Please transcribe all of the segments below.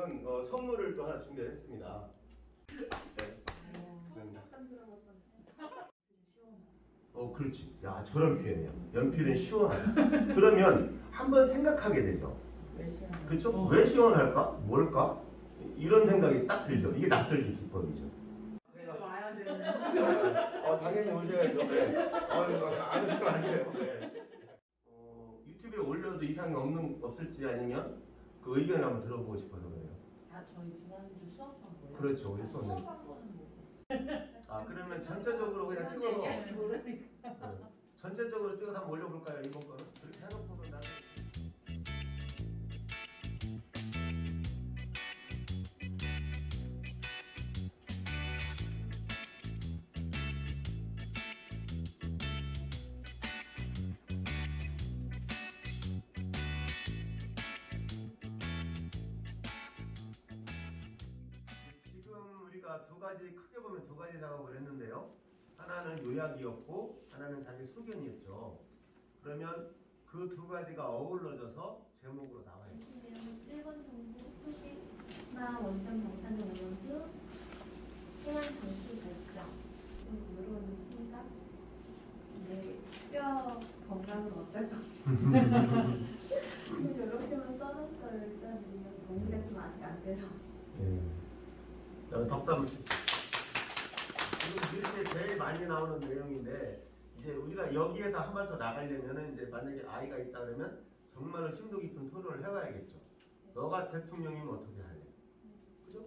저는 선물을 또 하나 준비했습니다. 네. 그렇지. 야, 저런 표현이야. 연필은 시원하다. 그러면 한번 생각하게 되죠. 그렇죠? 왜 시원할까? 뭘까? 이런 생각이 딱 들죠. 이게 낯설기 기법이죠. 와야 되는. 당연히 오셔야죠. 네. 안 오시면 안 돼요. 네. 유튜브에 올려도 이상이 없을지 아니면 그 의견을 한번 들어보고 싶어서 그래요. 저희 지난주 수업한 거예요? 그렇죠. 우리 수업은. 수업한 거는 뭐. 그러면 전체적으로 그냥 찍어서 모르니까. 전체적으로 찍어서 한번 올려볼까요? 이번 거는? 그렇게 해놓고는 나는 두 가지, 크게 보면 두 가지 작업을 했는데요. 하나는 요약이었고 하나는 자기 소견이었죠. 그러면 그 두 가지가 어우러져서 제목으로 나와요. 1번 정부 후식마 원점 정산적 오염수 해양 정수 결정 이런 생각. 이제 뼈 건강은 어쩔까? 이렇게만 써놨어요. 일단 정리가 좀 아직 안 돼서. 덕담. 지금 뉴스에 제일 많이 나오는 내용인데 이제 우리가 여기에서 한 발 더 나가려면은 이제 만약에 아이가 있다 그러면 정말로 심도 깊은 토론을 해봐야겠죠. 너가 대통령이면 어떻게 할래? 그죠?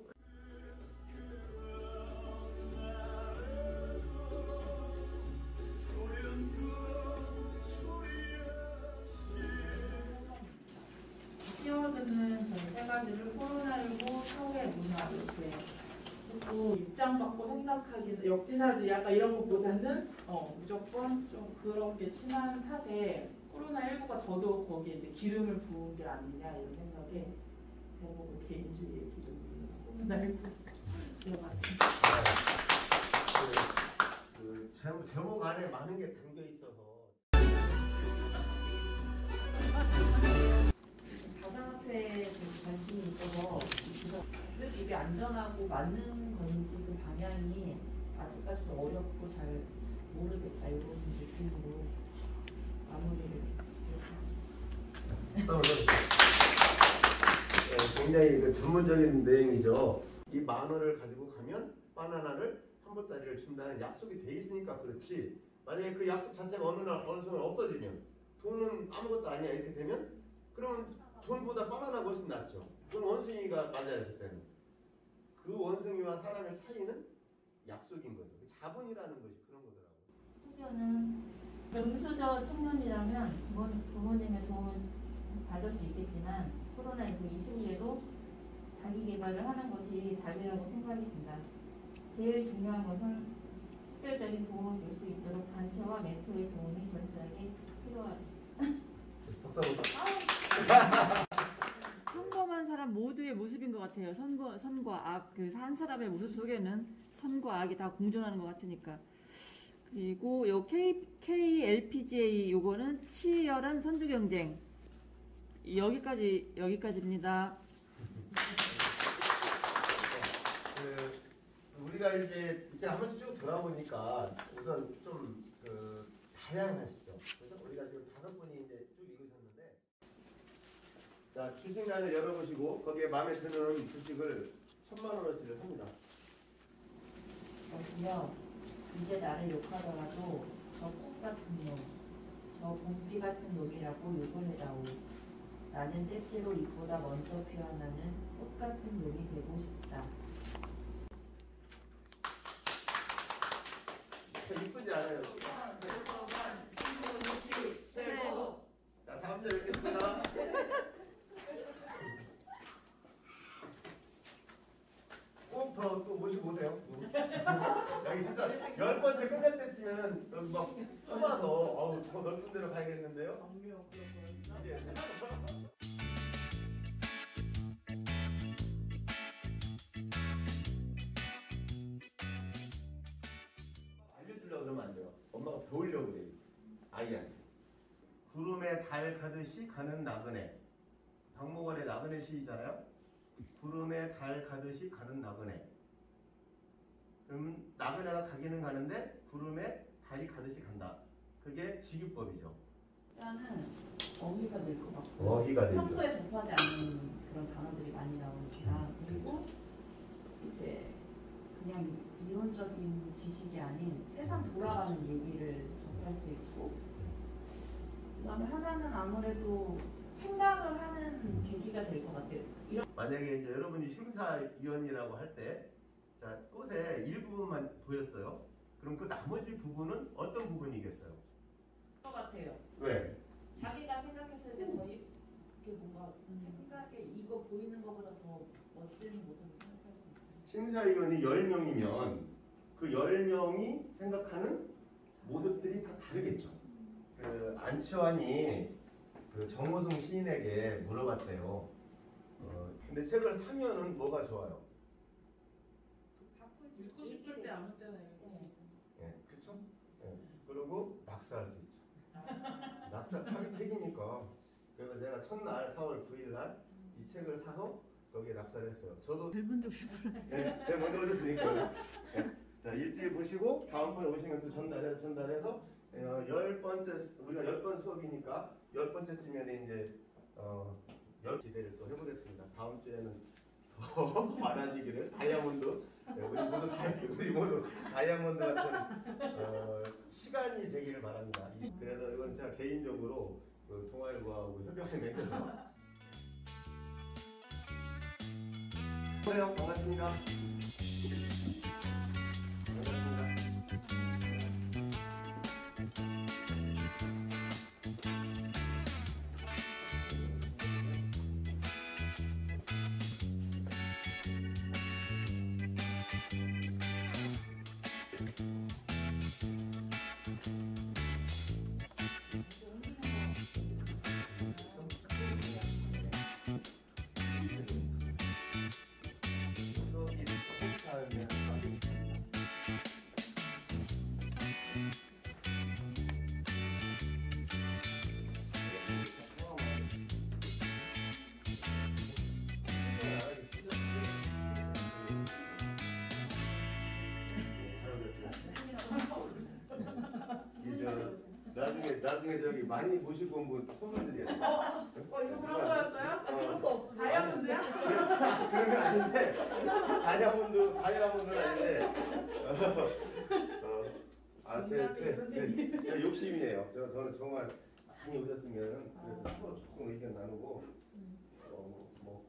키워드는 저희 세 가지를 코로나19 사회 문화 이렇게 또 입장 받고 생각하기는 역지사지 약간 이런 것보다는 무조건 좀 그렇게 심한 탓에 코로나19가 더더욱 거기에 이제 기름을 부은 게 아니냐 이런 생각에 제목을 개인주의의 기름을 코로나19 들어봤습니다. 제목 안에 많은 게 담겨 있어서. 가상화폐에 좀 관심이 있어서 이게 안전하고 맞는 건지 그 방향이 아직까지도 어렵고 잘 모르겠다 이런 느낌으로 마무리를 굉장히 전문적인 내용이죠. 이 만원을 가지고 가면 바나나를 한 보따리를 준다는 약속이 돼 있으니까 그렇지. 만약에 그 약속 자체가 어느 순간 없어지면 돈은 아무것도 아니야 이렇게 되면 그러면 돈보다 바나나가 훨씬 낫죠. 그건 원숭이가 맞아야 될 때는. 그 원숭이와 사람의 차이는 약속인 거죠. 자본이라는 것이 그런 거더라고요. 후견은 금수저 청년이라면 부모님의 도움을 받을 수 있겠지만 코로나19 이후에도 자기 개발을 하는 것이 답이라고 생각이 든다. 제일 중요한 것은 실질적인 도움을 줄 수 있도록 단체와 멘토의 도움이 절실하게 필요하다. 선거만 사람 모두의 모습인 것 같아요. 선과 악, 그 한 사람의 모습 속에는 선과 악이 다 공존하는 것 같으니까. 그리고 요 KLPGA 요거는 치열한 선두 경쟁. 여기까지입니다. 우리가 이제 이렇게 한 번씩 쭉 돌아보니까 우선 좀 다양하시죠. 그래서 우리가 지금 5분이 이제 쭉 읽으셨는데, 자 주식란을 열어보시고 거기에 마음에 드는 주식을 1000만원어치를 삽니다. 보시면 이제 나를 욕하더라도 저 꽃 같은 놈, 저 봄비 같은 놈이라고 욕을 해다오. 나는 때때로 이보다 먼저 피어나는 꽃 같은 놈이 되고 싶다. 이쁘지 않아요? 최고. 자 다음 주에 뵙겠습니다. 꼭 또 모시고 오세요. 여기 진짜 10번째 끝날 때쯤에는 여기 막 쏟아서 더 넓은 데로 가야겠는데요? 정묘 그런 거 있나? 알려주려고 그러면 안 돼요. 엄마가 배우려고 그래요. 아이한테. 구름에 달 가듯이 가는 나그네. 박목원의 나그네 시이잖아요. 구름에 달 가듯이 가는 나그네. 그럼 나그네가 가기는 가는데 구름에 달이 가듯이 간다. 그게 직유법이죠. 일단은 어휘가 될 것 같고 어휘가 되죠. 평소에 접하지 않는 그런 단어들이 많이 나오니까 그리고 이제 그냥 이론적인 지식이 아닌 세상 돌아가는 얘기를 접할 수 있고 그다음에 하나는 아무래도 생각을 하는 계기가 될 것 같아요. 이런 만약에 이제 여러분이 심사위원이라고 할 때, 자, 꽃의 일부분만 보였어요. 그럼 그 나머지 부분은 어떤 부분이겠어요? 것 같아요. 왜? 자기가 생각했을 때 더 이렇게 뭔가 생각에 이거 보이는 것보다 더 멋진 모습을 생각할 수 있어요. 심사위원이 10명이면 그 10명이 생각하는 모습들이 다 다르겠죠. 그 안치환이 그 정호승 시인에게 물어봤대요. 근데 책을 사면은 뭐가 좋아요? 읽고 싶을 때 아무 때나 읽고 싶고. 예, 그쵸? 예. 그리고 낙서할 수 있죠. 낙서 자기 책이니까. 그래서 제가 첫날 4월 9일 날 이 책을 사서 거기에 낙서를 했어요. 저도 닮은 적이 네, 제가 먼저 오셨으니까요. 네. 자, 일주일 보시고 다음번에 오시면 또 전달해서 10번째 우리가 10번 수업이니까 10번째쯤에는 이제 10기대를 또 해보겠습니다. 다음 주에는 더 많은 얘기를 다이아몬드 네, 우리 모두 다이아몬드 같은 시간이 되기를 바랍니다. 그래서 이건 제가 개인적으로 그 동아일보하고 협약을 맺어서 안녕하세요. 반갑습니다. 반갑습니다. 나중에 저기 많이 보시고 온 분 손을 드려야 돼. 이거 그런 거였어요? 다이아몬드야? 그런 건 아닌데 다이아몬드는 아닌데 제 욕심이에요. 저는 정말 많이 오셨으면 서로 조금 의견 나누고 뭐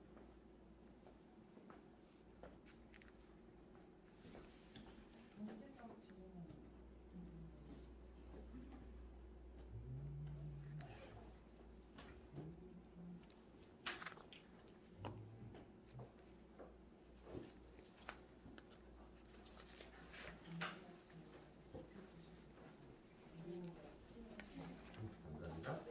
감사합니다.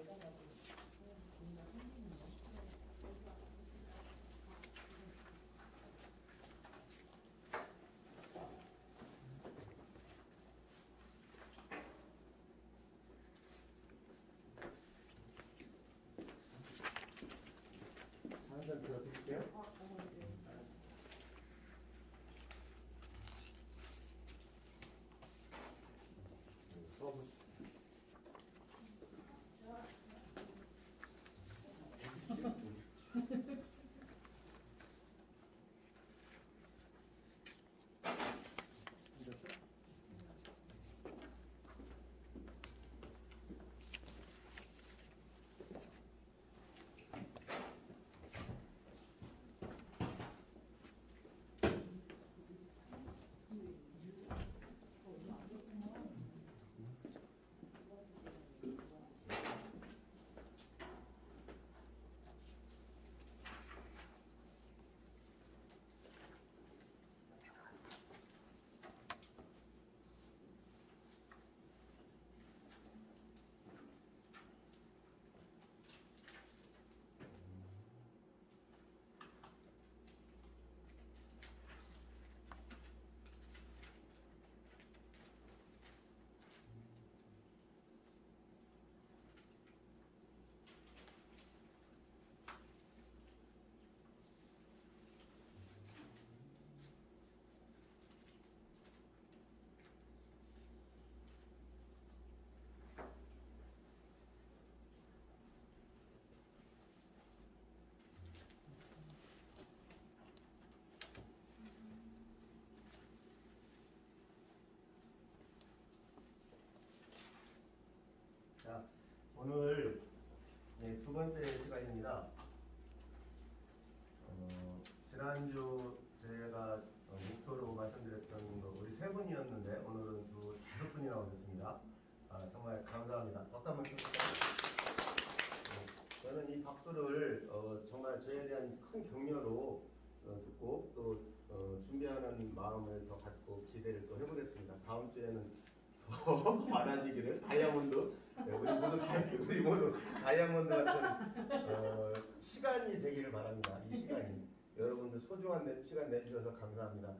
한잔 들어드릴게요. 오늘 두 번째 시간입니다. 지난주 제가 목표로 말씀드렸던 거 우리 세 분이었는데 오늘은 다섯 분이 나오셨습니다. 정말 감사합니다. 박수 한번 쳐주세요. 저는 이 박수를 정말 저에 대한 큰 격려로 듣고 또 준비하는 마음을 더 갖고 기대를 또 해보겠습니다. 다음 주에는 더 많아지기를 다이아몬드 우리 모두 다이아몬드 같은 시간이 되기를 바랍니다. 이 시간이 여러분들 소중한 시간 내주셔서 감사합니다.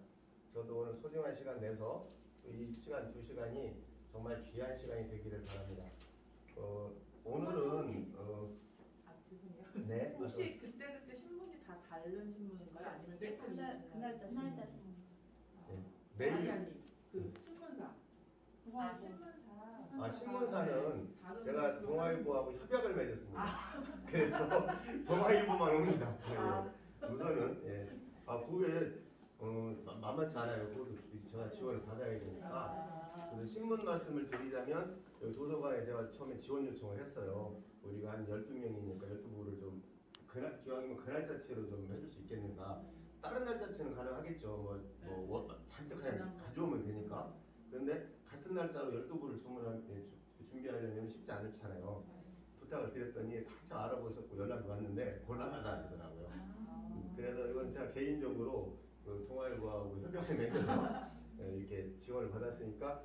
저도 오늘 소중한 시간 내서 이 시간 2시간이 정말 귀한 시간이 되기를 바랍니다. 오늘은 죄송해요. 네, 혹시 그때 신문이 다 다른 신문인가요? 아니면 그날짜 신문. 내일 아니 그 신문사. 신문사. 신문사는 다른 제가 신문사. 동아일보하고 협약을 맺었습니다. 그래서 동아일보만 옵니다. 우선은 그게 만만치 않아요. 그것도 제가 지원을 받아야 되니까. 그래서 신문 말씀을 드리자면 여기 도서관에 제가 처음에 지원 요청을 했어요. 우리가 한 12명이니까 12부를 좀 기왕이면 그날짜치로 좀 해줄 수 있겠는가. 다른 날짜치는 가능하겠죠. 잔뜩 그냥 가져오면 되니까. 그런데 같은 날짜로 12부를 준비하려면 쉽지 않잖아요. 부탁을 드렸더니 한참 알아보셨고 연락이 왔는데 곤란하다 하시더라고요. 그래서 이건 제가 개인적으로 동아일보하고 협약을 맺어서 이렇게 지원을 받았으니까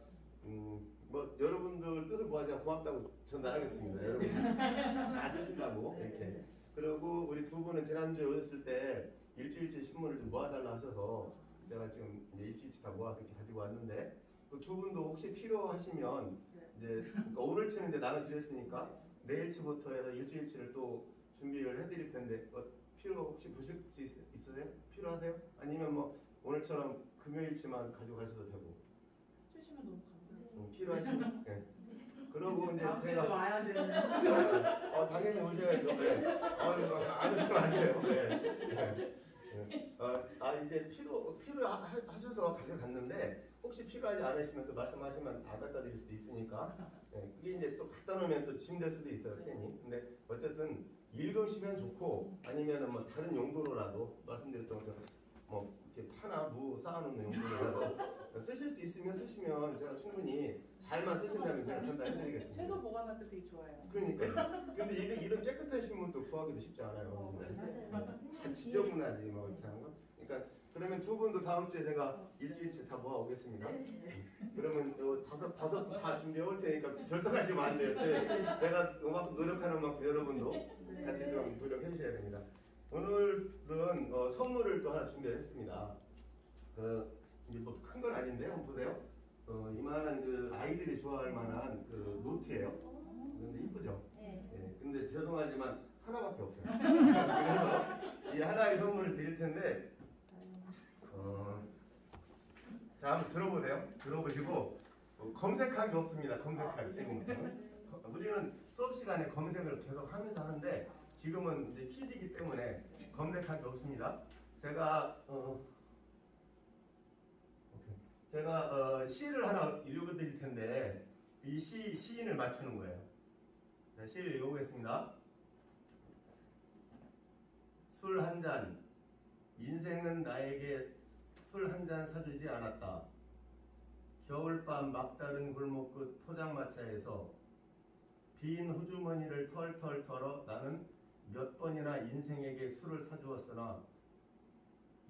여러분들 뜻을 모아서 고맙다고 전달하겠습니다. 여러분 잘 쓰신다고 이렇게. 그리고 우리 두 분은 지난주에 오셨을 때 일주일치 신문을 좀 모아달라 하셔서 제가 지금 이제 일주일치 다 모아서 이렇게 가지고 왔는데 그 두 분도 혹시 필요하시면 이제 그러니까 오늘치는 이제 나눠드렸으니까 내일치부터 해서 일주일치를 또 준비를 해드릴 텐데 필요 혹시 보실 수 있으세요? 필요하세요? 아니면 오늘처럼 금요일치만 가지고 가셔도 되고. 주시면 너무 감사해요. 필요하시면. 네. 그러고 이제 다음 주에 제가 와야 되는. 당연히 오셔야죠. 네. 안 오시면 안 돼요. 네. 이제 필요하셔서 가져갔는데 혹시 필요하지 않으시면 또 말씀하시면 안 갖다 드릴 수도 있으니까. 네. 그게 이제 또 갖다 놓으면 또 짐 될 수도 있어요, 괜히. 근데 어쨌든 읽으시면 좋고 아니면은 다른 용도로라도 말씀드렸던 것처럼 이렇게 파나 무 쌓아놓는 용도로라도 쓰실 수 있으면 쓰시면 제가 충분히 잘만 쓰신다면 제가 전달해드리겠습니다. 채소 보관할 때 되게 좋아요. 그러니까요. 근데 이런 깨끗한 신문도 구하기도 쉽지 않아요. 다 지저분하지 이렇게 하는 거. 그러니까 그러면 두 분도 다음 주에 제가 일주일치 다 모아 오겠습니다. 그러면 다섯 다 준비해 올 테니까 결석하시면 안 돼요. 제가 그만큼 노력하는 만큼 여러분도 같이 좀 노력해 주셔야 됩니다. 오늘은 선물을 또 하나 준비했습니다. 이제 큰 건 아닌데 한번 보세요. 이만한 그 아이들이 좋아할 만한 그 노트예요. 근데 이쁘죠? 네. 근데 죄송하지만 하나밖에 없어요. 그래서 이 하나의 선물을 드릴 텐데, 자 한번 들어보세요. 들어보시고 검색하기 없습니다. 검색하기 지금 우리는 수업 시간에 검색을 계속 하면서 하는데 지금은 이제 퀴즈이기 때문에 검색하기 없습니다. 제가 시를 하나 읽어드릴 텐데 이 시인을 맞추는 거예요. 자, 시를 읽어보겠습니다. 술 한 잔, 인생은 나에게 술 한 잔 사주지 않았다. 겨울밤 막다른 골목 끝 포장마차에서 빈 호주머니를 털털 털어 나는 몇 번이나 인생에게 술을 사주었으나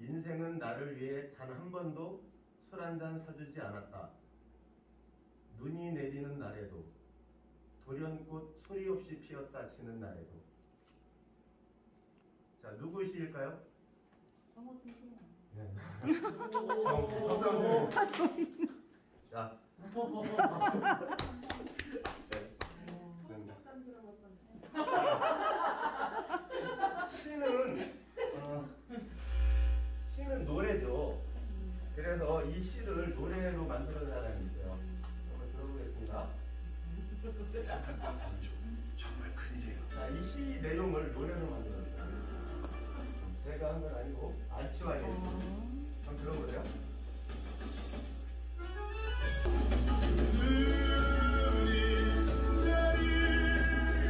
인생은 나를 위해 단 한 번도 술 한 잔 사주지 않았다. 눈이 내리는 날에도 돌연꽃 소리 없이 피었다 치는 날에도. 자, 누구 시일까요? 정호진 씨. 네. 자, 시는 노래죠. 그래서 이 시를 노래로 만들어내라는 게 있어요. 한번 들어보겠습니다. 정말 큰일이에요. 자, 이 시 내용을 노래로 만들었어요. 제가 한 건 아니고 아치와의 한번 들어보세요. 눈이 내리는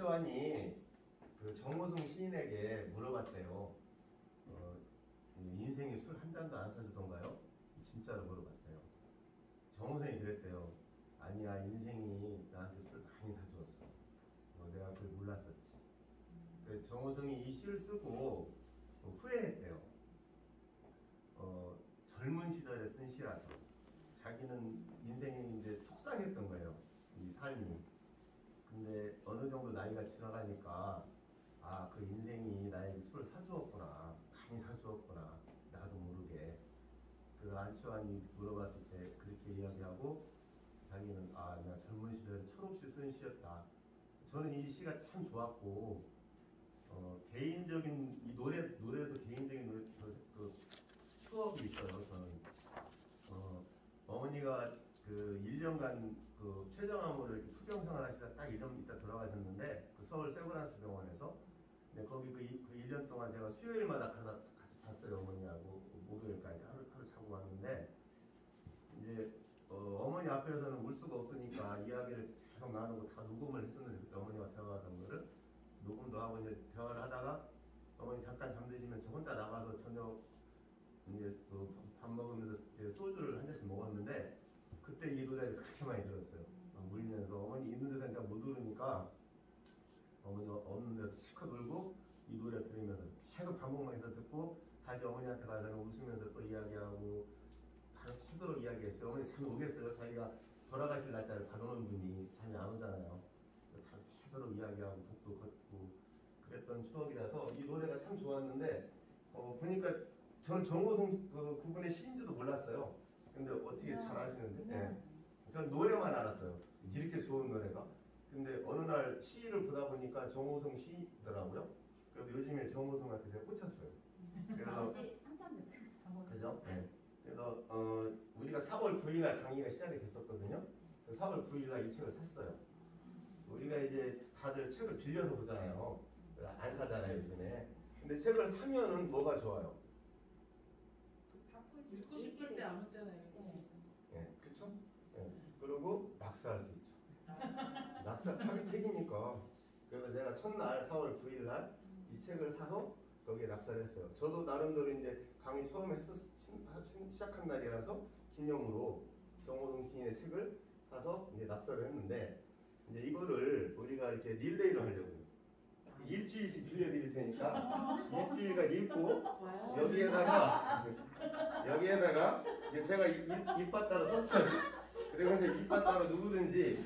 안치환이 그 정호승 시인에게 물어봤대요. 인생에 술 한 잔도 안 사주던가요? 진짜로 물어봤대요. 정호승이 그랬대요. 아니야, 인생이 나한테 술 많이 사주었어. 내가 그걸 몰랐었지. 그래서 정호승이 이 시를 쓰고 후회했대요. 젊은 시절에 쓴 시라서 자기는 인생이 이제 속상했던 거예요. 이 삶이. 근데 어느 정도 나이가 지나가니까 아, 그 인생이 나에게 술을 사주었구나. 많이 사주었구나. 나도 모르게. 그 안치환이 물어봤을 때 그렇게 이야기하고 자기는 아, 내가 젊은 시절에 철없이 쓴 시였다. 저는 이 시가 참 좋았고 개인적인 이 노래도 개인적인 그 추억이 있어요. 저는 어머니가 그 1년간 그 췌장암으로 이렇게 투병 생활하시다 딱 1년 있다 돌아가셨는데 그 서울 세브란스 병원에서 근데 거기 그 1년 동안 제가 수요일마다 같이 잤어요. 어머니하고 목요일까지 하루 자고 왔는데 이제 어머니 앞에서는 울 수가 없으니까 이야기를 계속 나누고 다 녹음을 했었는데 그때 어머니가 대화하던 거를 녹음도 하고 이제 대화를 하다가 어머니 잠깐 잠드시면 저 혼자 나가서 저녁 이제 밥 먹으면서 이제 소주를 한 잔씩 먹었는데 그때 이 노래를 그렇게 많이 들었어요. 막 울면서 어머니 있는 데서 그냥 못 울으니까 어머니 없는 데서 실컷 울고 이 노래 들으면서 계속 반복해서 듣고 다시 어머니한테 가서는 웃으면서 또 이야기하고 바로 새도록 이야기했어요. 어머니 잠이 오겠어요. 자기가 돌아가실 날짜를 받아놓은 분이 잠이 안 오잖아요. 바로 새도록 이야기하고 북도 걷고 그랬던 추억이라서 이 노래가 참 좋았는데 보니까 저는 정호승 그분의 시인지도 몰랐어요. 근데 어떻게 잘 아시는데? 네. 저는 노래만 알았어요. 이렇게 좋은 노래가. 근데 어느 날 시를 보다 보니까 정호승 시더라고요. 그래서 요즘에 정호승한테 제가 꽂혔어요. 그래서 한참 됐어요. 그죠? 네. 그래서 우리가 4월 9일날 강의가 시작이 됐었거든요. 4월 9일날 이 책을 샀어요. 우리가 이제 다들 책을 빌려서 보잖아요. 안 사잖아요 요즘에. 근데 책을 사면은 뭐가 좋아요? 읽고 싶을 때 아무 때나 읽을 수 있고. 예, 그쵸? 예. 그리고 낙서할 수 있죠. 낙서 자기 책이니까. 그래서 제가 첫날 4월 9일날 이 책을 사서 거기에 낙서를 했어요. 저도 나름대로 이제 강의 처음 시작한 날이라서 기념으로 정호승 시인의 책을 사서 이제 낙서를 했는데 이제 이거를 우리가 이렇게 릴레이를 하려고요. 일주일씩 빌려드릴 테니까 일주일간 읽고 여기에다가 이제 제가 입바따로 썼어요. 그리고 이제 입바따로 누구든지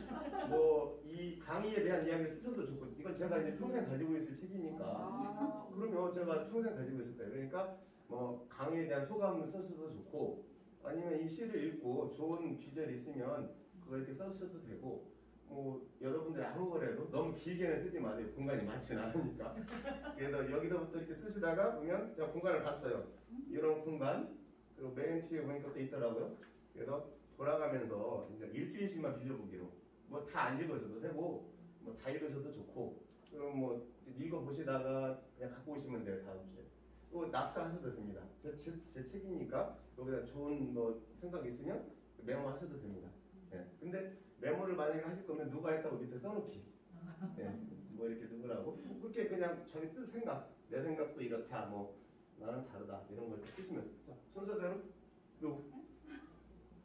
뭐 이 강의에 대한 이야기를 쓰셔도 좋고 이건 제가 이제 평생 가지고 있을 책이니까 그러면 제가 평생 가지고 있을 거예요. 그러니까 뭐 강의에 대한 소감을 써셔도 좋고 아니면 이 시를 읽고 좋은 귀절이 있으면 그거 이렇게 써주셔도 되고 뭐 여러분들 아무거래도 너무 길게는 쓰지 마세요. 공간이 많지는 않으니까. 그래서 여기서부터 이렇게 쓰시다가 보면 제가 공간을 봤어요. 이런 공간 그리고 맨 뒤에 보니까 또 있더라고요. 그래서 돌아가면서 이제 일주일씩만 빌려보기로 뭐 다 안 읽으셔도 되고 뭐 다 읽으셔도 좋고 그럼 뭐 읽어보시다가 그냥 갖고 오시면 돼요. 다음 주에. 또 낙서하셔도 됩니다. 제 책이니까 여기다 좋은 뭐 생각 있으면 메모하셔도 됩니다. 네. 근데 메모를 만약에 하실 거면 누가 했다고 밑에 써놓기. 네. 뭐 이렇게 누구라고 그렇게 그냥 자기 뜻 생각 내 생각도 이렇다 뭐 나는 다르다 이런 걸 쓰시면 자, 순서대로 누구?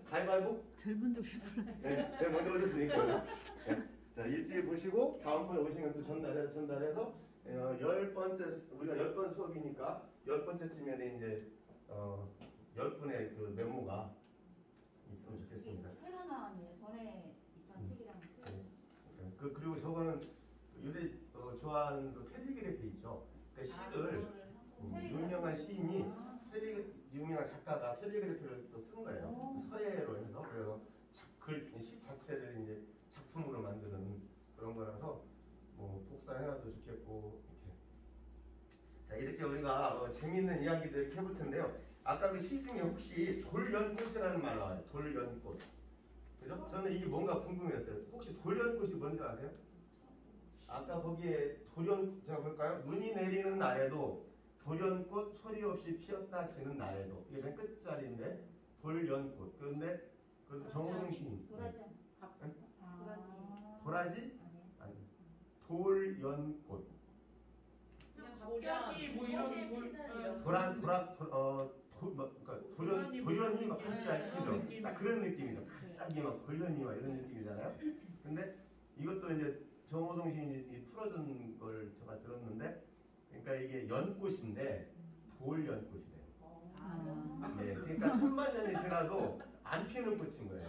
가위바위보? 젊은 족식으로. 네, 제가 먼저 오셨으니까. 네. 자, 일주일 보시고 다음번에 오시면 또 전달해서 10번째 우리가 10번 수업이니까 10번째쯤에 이제 10분의 그 메모가 있으면 좋겠습니다. 새로 나왔네요. 전에 있던 책이랑 그리고 저거는 요새 좋아하는 그 캘리그래피 있죠. 그 시를 유명한 시인이 유명한 작가가 캘리그래피를 또 쓴 거예요. 서예로 해서 그래서 시 자체를 이제 작품으로 만드는 그런 거라서 뭐 복사해놔도 좋겠고 이렇게. 자 이렇게 우리가 재미있는 이야기들 이렇게 해볼 텐데요. 아까 그 시 중에 혹시 돌연꽃이라는 말 나와요. 돌연꽃. 그죠? 저는 이게 뭔가 궁금했어요. 혹시 돌연꽃이 뭔지 아세요? 아까 거기에 제가 볼까요? 눈이 내리는 날에도 돌연꽃 소리 없이 피었다 지는 날에도 이게 맨 끝자리인데 돌연꽃. 그런데 그 정호승 시인. 도라지. 네? 도라지. 도라지? 아니. 돌연꽃. 그냥 갑자기 뭐 이런 돌연이 막 갑자기 그런 그죠? 느낌. 딱 그런 느낌이죠. 갑자기 막 돌연이 막 이런 느낌이잖아요. 근데 이것도 이제 정호동 시인이 풀어준 걸 제가 들었는데, 그러니까 이게 연꽃인데 돌연꽃이래요. 네, 그러니까 천만 년이 지나도 안 피는 꽃인 거예요.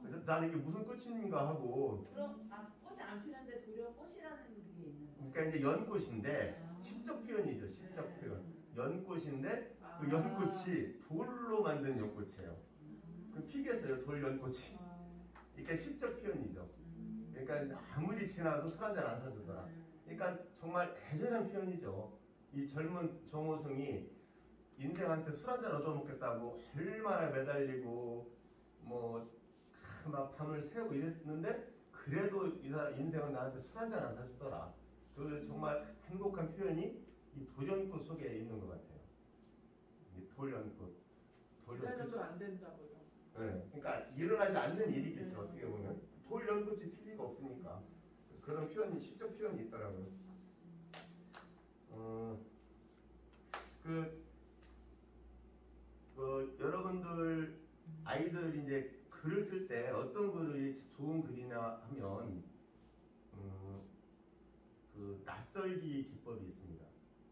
그래서 나는 이게 무슨 꽃인가 하고, 그럼 꽃이 안 피는데 도리어 꽃이라는 게 있는 거예요. 그러니까 이제 연꽃인데 시적 표현이죠. 시적 표현. 연꽃인데 그 연꽃이 돌로 만든 연꽃이에요. 그럼 피겠어요. 돌 연꽃이. 그러니까 시적 표현이죠. 그러니까 아무리 지나도 술 한잔 안 사주더라. 그러니까 정말 애절한 표현이죠. 이 젊은 정호승이 인생한테 술 한잔 얻어먹겠다고 얼마나 매달리고 뭐 막 밤을 새우고 이랬는데, 그래도 이 사람 인생은 나한테 술 한잔 안 사주더라. 그 정말 행복한 표현이 이 돌연꽃 속에 있는 것 같아요. 이 돌연꽃. 기다려도 안 된다고요. 네, 그러니까 일어나지 않는 일이겠죠. 어떻게 보면 돌연꽃이 필 리가 없으니까 그런 표현이, 시적 표현이 있더라고요. 여러분들 아이들 이제 글을 쓸 때 어떤 글이 좋은 글이나 하면 그 낯설기 기법이 있습니다.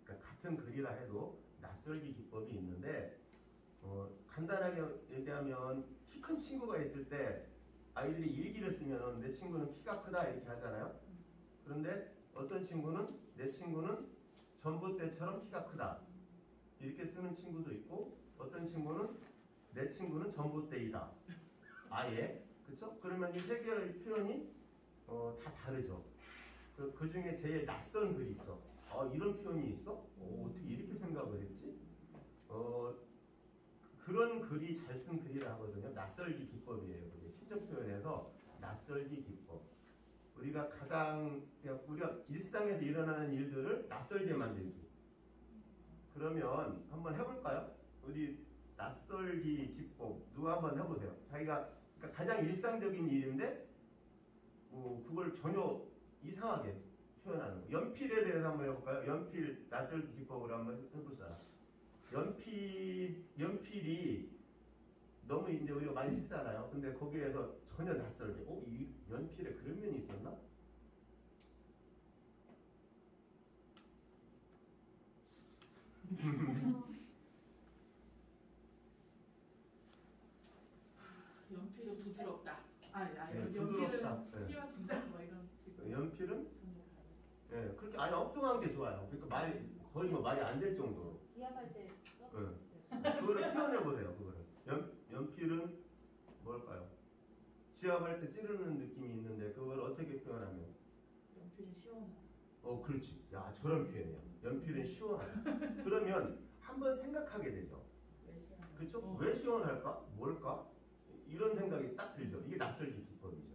그러니까 같은 글이라 해도 낯설기 기법이 있는데, 간단하게 얘기하면 키 큰 친구가 있을 때 아이들이 일기를 쓰면 내 친구는 키가 크다 이렇게 하잖아요. 그런데 어떤 친구는 내 친구는 전봇대처럼 키가 크다 이렇게 쓰는 친구도 있고, 어떤 친구는 내 친구는 전봇대이다. 아예. 그쵸? 그러면 이 세 개의 표현이 다 다르죠. 그 중에 제일 낯선 글이 있죠. 이런 표현이 있어? 어떻게 이렇게 생각을 했지? 그런 글이 잘 쓴 글이라 하거든요. 낯설기 기법이에요. 그게 시적 표현에서 낯설기 기법. 우리가 우리가 일상에서 일어나는 일들을 낯설게 만들기. 그러면 한번 해볼까요? 우리 낯설기 기법 누가 한번 해보세요. 자기가 그러니까 가장 일상적인 일인데 그걸 전혀 이상하게 표현하는 거. 연필에 대해서 한번 해볼까요? 연필 낯설기 기법으로 한번 해보자. 연필이 너무 이제 우리가 많이 쓰잖아요. 근데 거기에서 전혀 낯설게, 이 연필에 그런 면이 있었나? 연필은 부드럽다. 네, 연필은 부드럽다. 네. 휘어진다. 뭐 이런 식으로. 연필은 그렇게 아니 엉뚱한 게 좋아요. 그러니까 거의 뭐 말이 안 될 정도로. 지압할 때 써? 그거를 표현해 보세요. 그거를 연필은 뭘까요? 지압할 때 찌르는 느낌이 있는데 그걸 어떻게 표현하면? 연필은 시원하다. 그렇지. 야, 저런 표현이에요. 연필은 시원하다. 그러면 한번 생각하게 되죠. 그렇죠? 왜 시원할까? 뭘까? 이런 생각이 딱 들죠. 이게 낯설기 기법이죠.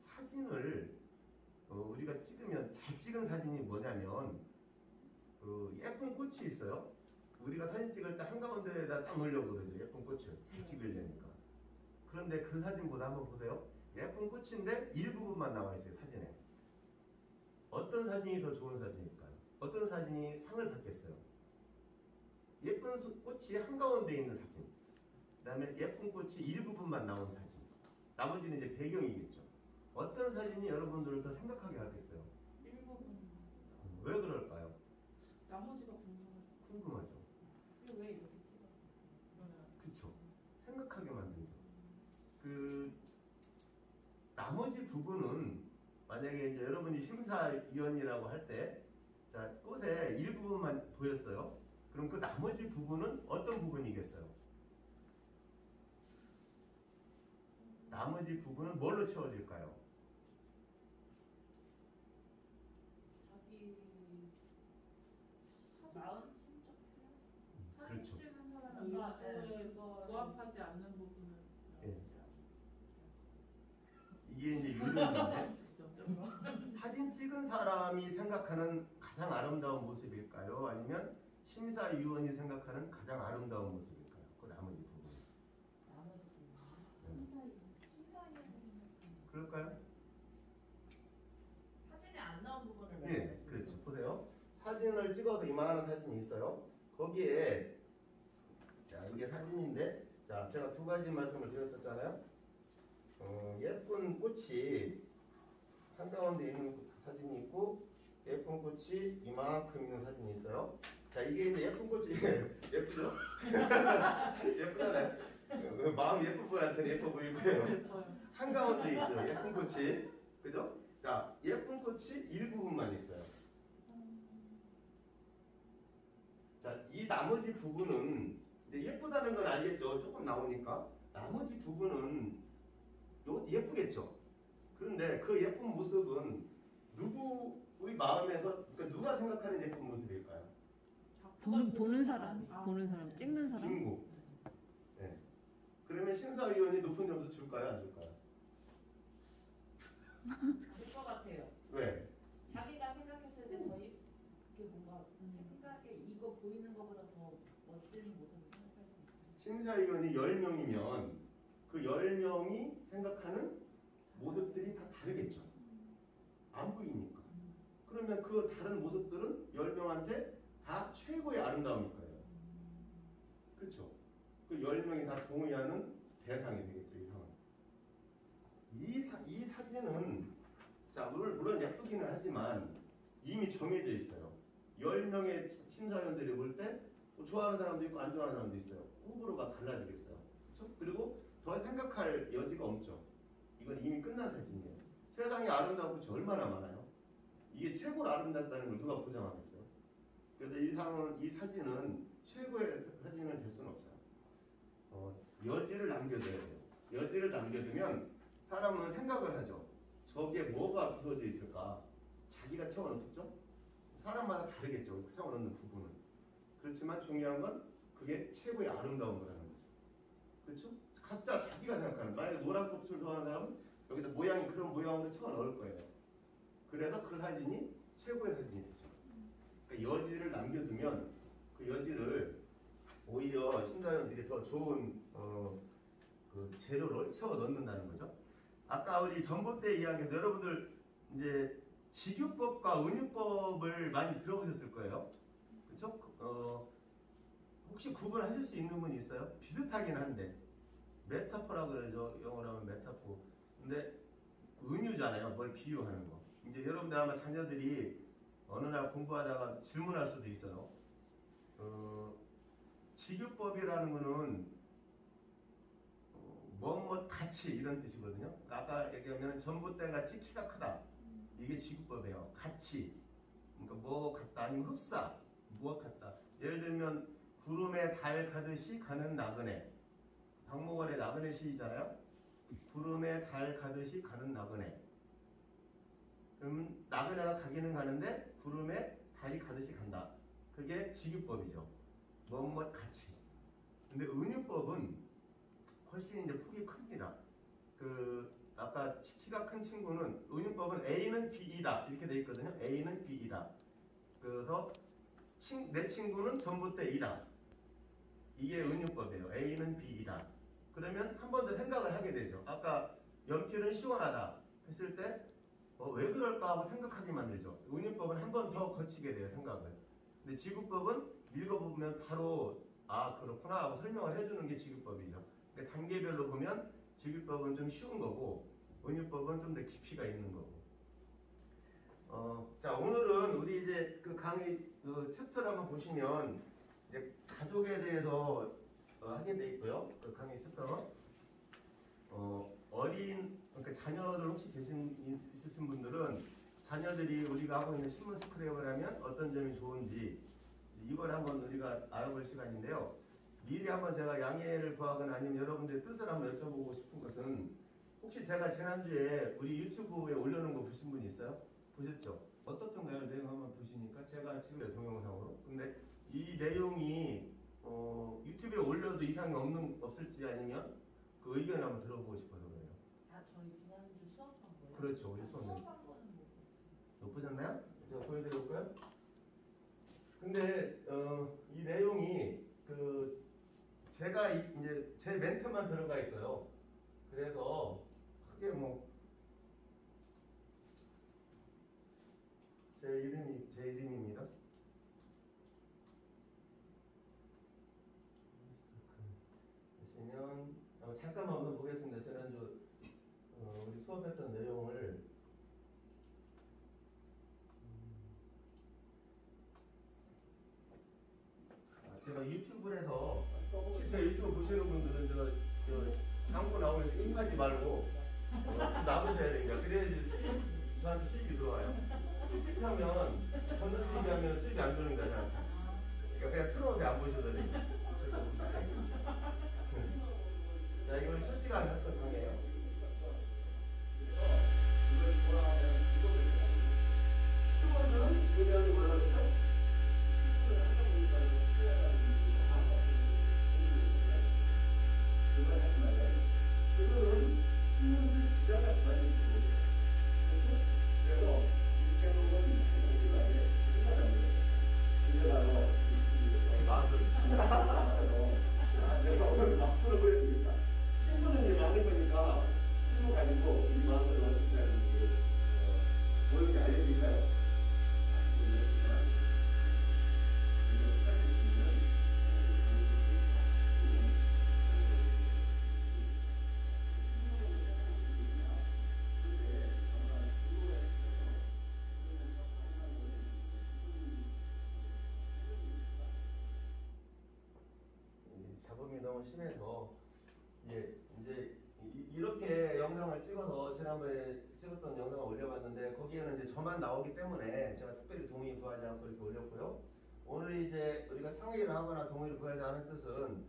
사진을 우리가 찍으면 잘 찍은 사진이 뭐냐면 예쁜 꽃이 있어요. 우리가 사진 찍을 때 한가운데에다 딱 놓으려고 그러죠. 예쁜 꽃을 잘 찍으려니까. 그런데 그 사진보다 한번 보세요. 예쁜 꽃인데 일부분만 나와 있어요. 사진에. 어떤 사진이 더 좋은 사진일까요? 어떤 사진이 상을 받겠어요? 예쁜 꽃이 한가운데 있는 사진, 그 다음에 예쁜 꽃이 일부분만 나온 사진, 나머지는 이제 배경이겠죠. 어떤 사진이 여러분들을 더 생각하게 하겠어요? 일부분. 왜 그럴까요? 나머지가 궁금하죠. 왜 이렇게 찍었어? 그쵸. 생각하게 만들죠. 나머지 부분은 만약에 이제 여러분이 심사위원이라고 할 때, 자, 꽃의 일부분만 보였어요. 그럼 그 나머지 부분은 어떤 부분이겠어요? 나머지 부분은 뭘로 채워질까요? 자기 마음? 그렇죠. 사진 찍은 사람의 의도에서 부합하지 않는 부분은 예. 이게 이제 유령인데 사진 찍은 사람이 생각하는 가장 아름다운 모습일까요? 아니면 심사위원이 생각하는 가장 아름다운 모습일까요? 그 나머지 부분. 그럴까요? 이만한 사진이 있어요. 거기에 자 이게 사진인데 자 제가 두 가지 말씀을 드렸었잖아요. 예쁜 꽃이 한가운데 있는 사진이 있고 예쁜 꽃이 이만큼 있는 사진이 있어요. 자 이게 이제 예쁜 꽃이 예쁘죠? 예쁘잖아요. 마음 예쁜 분한테는 예뻐 보이고요. 한가운데 있어요. 예쁜 꽃이 그죠? 자 예쁜 꽃이 일부분만 있어요. 자 이 나머지 부분은 이제 예쁘다는 건 알겠죠? 조금 나오니까 나머지 부분은 예쁘겠죠? 그런데 그 예쁜 모습은 누구의 마음에서 그러니까 누가 생각하는 예쁜 모습일까요? 보는 사람, 보는 사람, 찍는 사람. 빙고. 네. 그러면 심사위원이 높은 점수 줄까요? 안 줄까요? 줄 것 같아요. 왜? 자기가 생각했을 때 더 이렇게 뭔가 생각에 이거 보이는 것보다 더 멋진 모습을 생각할 수 있어요. 심사위원이 10명이면 그 10명이 생각하는 모습들이 다 다르겠죠. 안 보이니까. 그러면 그 다른 모습들은 10명한테 다 최고의 아름다움일 거예요. 그렇죠? 그 10명이 다 동의하는 대상이 되겠죠. 이 상은. 이 사진은 자 물론 예쁘기는 하지만 이미 정해져 있어요. 10명의 심사위원들이 볼 때 좋아하는 사람도 있고 안 좋아하는 사람도 있어요. 호불호가 갈라지겠어요. 그렇죠? 그리고 더 생각할 여지가 없죠. 이건 이미 끝난 사진이에요. 세상에 아름다운 꽃이 얼마나 많아요. 이게 최고로 아름답다는 걸 누가 보장하겠어요. 그래서 이 사진은 최고의 사진은 될 수는 없어요. 여지를 남겨둬야 돼요. 여지를 남겨두면 사람은 생각을 하죠. 저게 뭐가 부서져 있을까? 자기가 채워넣겠죠? 사람마다 다르겠죠. 채워넣는 부분은. 그렇지만 중요한 건 그게 최고의 아름다운 거라는 거죠. 그렇죠? 각자 자기가 생각하는 만약에 노란 꽃을 좋아하는 사람은 여기다 모양이 그런 모양으로 채워넣을 거예요. 그래서 그 사진이 최고의 사진이 되죠. 그러니까 여지를 남겨두면 그 여지를 오히려 심사위원들이 더 좋은 그 재료를 채워 넣는다는 거죠. 아까 우리 전봇대 이야기에서 여러분들 이제 직유법과 은유법을 많이 들어보셨을 거예요. 그렇죠? 혹시 구분하실 수 있는 분 있어요? 비슷하긴 한데 메타포라고 그러죠. 영어로 하면 메타포. 근데 은유잖아요. 뭘 비유하는 거. 이제 여러분들 아마 자녀들이 어느 날 공부하다가 질문할 수도 있어요. 직유법이라는 거는 뭐뭐 같이 이런 뜻이거든요. 아까 얘기하면 전봇대 같이 키가 크다. 이게 직유법이에요. 같이. 그러니까 뭐 같다 아니면 흡사. 무엇 같다. 예를 들면 구름에 달 가듯이 가는 나그네. 박목원의 나그네 시이잖아요. 구름에 달 가듯이 가는 나그네. 그럼 나그네가 가기는 가는데 구름에 달이 가듯이 간다. 그게 직유법이죠. 뭐뭐 같이. 근데 은유법은 훨씬 이제 폭이 큽니다. 아까 키가 큰 친구는 은유법은 A는 B이다 이렇게 돼 있거든요. A는 B이다. 그래서 내 친구는 전봇대 E다. 이게 은유법이에요. A는 B이다. 그러면 한 번 더 생각을 하게 되죠. 아까 연필은 시원하다 했을 때 왜 그럴까 하고 생각하게 만들죠. 은유법은 한 번 더 거치게 돼요. 생각을. 근데 직유법은 읽어보면 바로 그렇구나 하고 설명을 해주는 게 직유법이죠. 근데 단계별로 보면 직유법은 좀 쉬운 거고 은유법은 좀 더 깊이가 있는 거고. 자 오늘은 우리 이제 그 강의 그 챕터를 한번 보시면 이제 가족에 대해서 하게 돼 있고요. 그 강의 챕터 그러니까 자녀들 혹시 있으신 분들은 자녀들이 우리가 하고 있는 신문 스크랩을 하면 어떤 점이 좋은지 이걸 한번 우리가 알아볼 시간인데요. 미리 한번 제가 양해를 구하거나 아니면 여러분들의 뜻을 한번 여쭤보고 싶은 것은 혹시 제가 지난주에 우리 유튜브에 올려놓은 거 보신 분 있어요? 보셨죠? 어떻던가요? 내용 한번 보시니까 제가 지금 동영상으로 근데 이 내용이 유튜브에 올려도 이상이 없을지 아니면 그 의견을 한번 들어보고 싶어서 그래요. 저희 지난주 수업한 거예요? 그렇죠. 우리 수업은 수업한 거는 못 보셨나요? 제가 보여드릴까요? 근데 이 내용이 제가 이제 제 멘트만 들어가 있어요. 그래서 크게 제 이름입니다. 수업했던 내용을 제가 유튜브에서 제 유튜브 보시는 분들은 저 광고 나오면 스킵하지 말고 좀 놔두셔야 됩니다. 그래야지 저한테 수익이 들어와요. 스킵하면 건너뛰기 하면 수익이 안 들어오는 거잖아요. 그러니까 그냥 틀어놓으세요. 안 보셔도 됩니다. 자, 이건 실시간 했던 강의예요. 내가 오늘 막수를 보여드립니다. 친구는 많을 거니까 친구 가지고 이 마음을 만든다는 게 모르게 알려드릴까요? 잡음이 너무 심해서 이제 이렇게 영상을 찍어서 지난번에 찍었던 영상을 올려봤는데 거기에는 이제 저만 나오기 때문에 제가 특별히 동의 구하지 않고 이렇게 올렸고요. 오늘 이제 우리가 상의를 하거나 동의를 구하지 않은 뜻은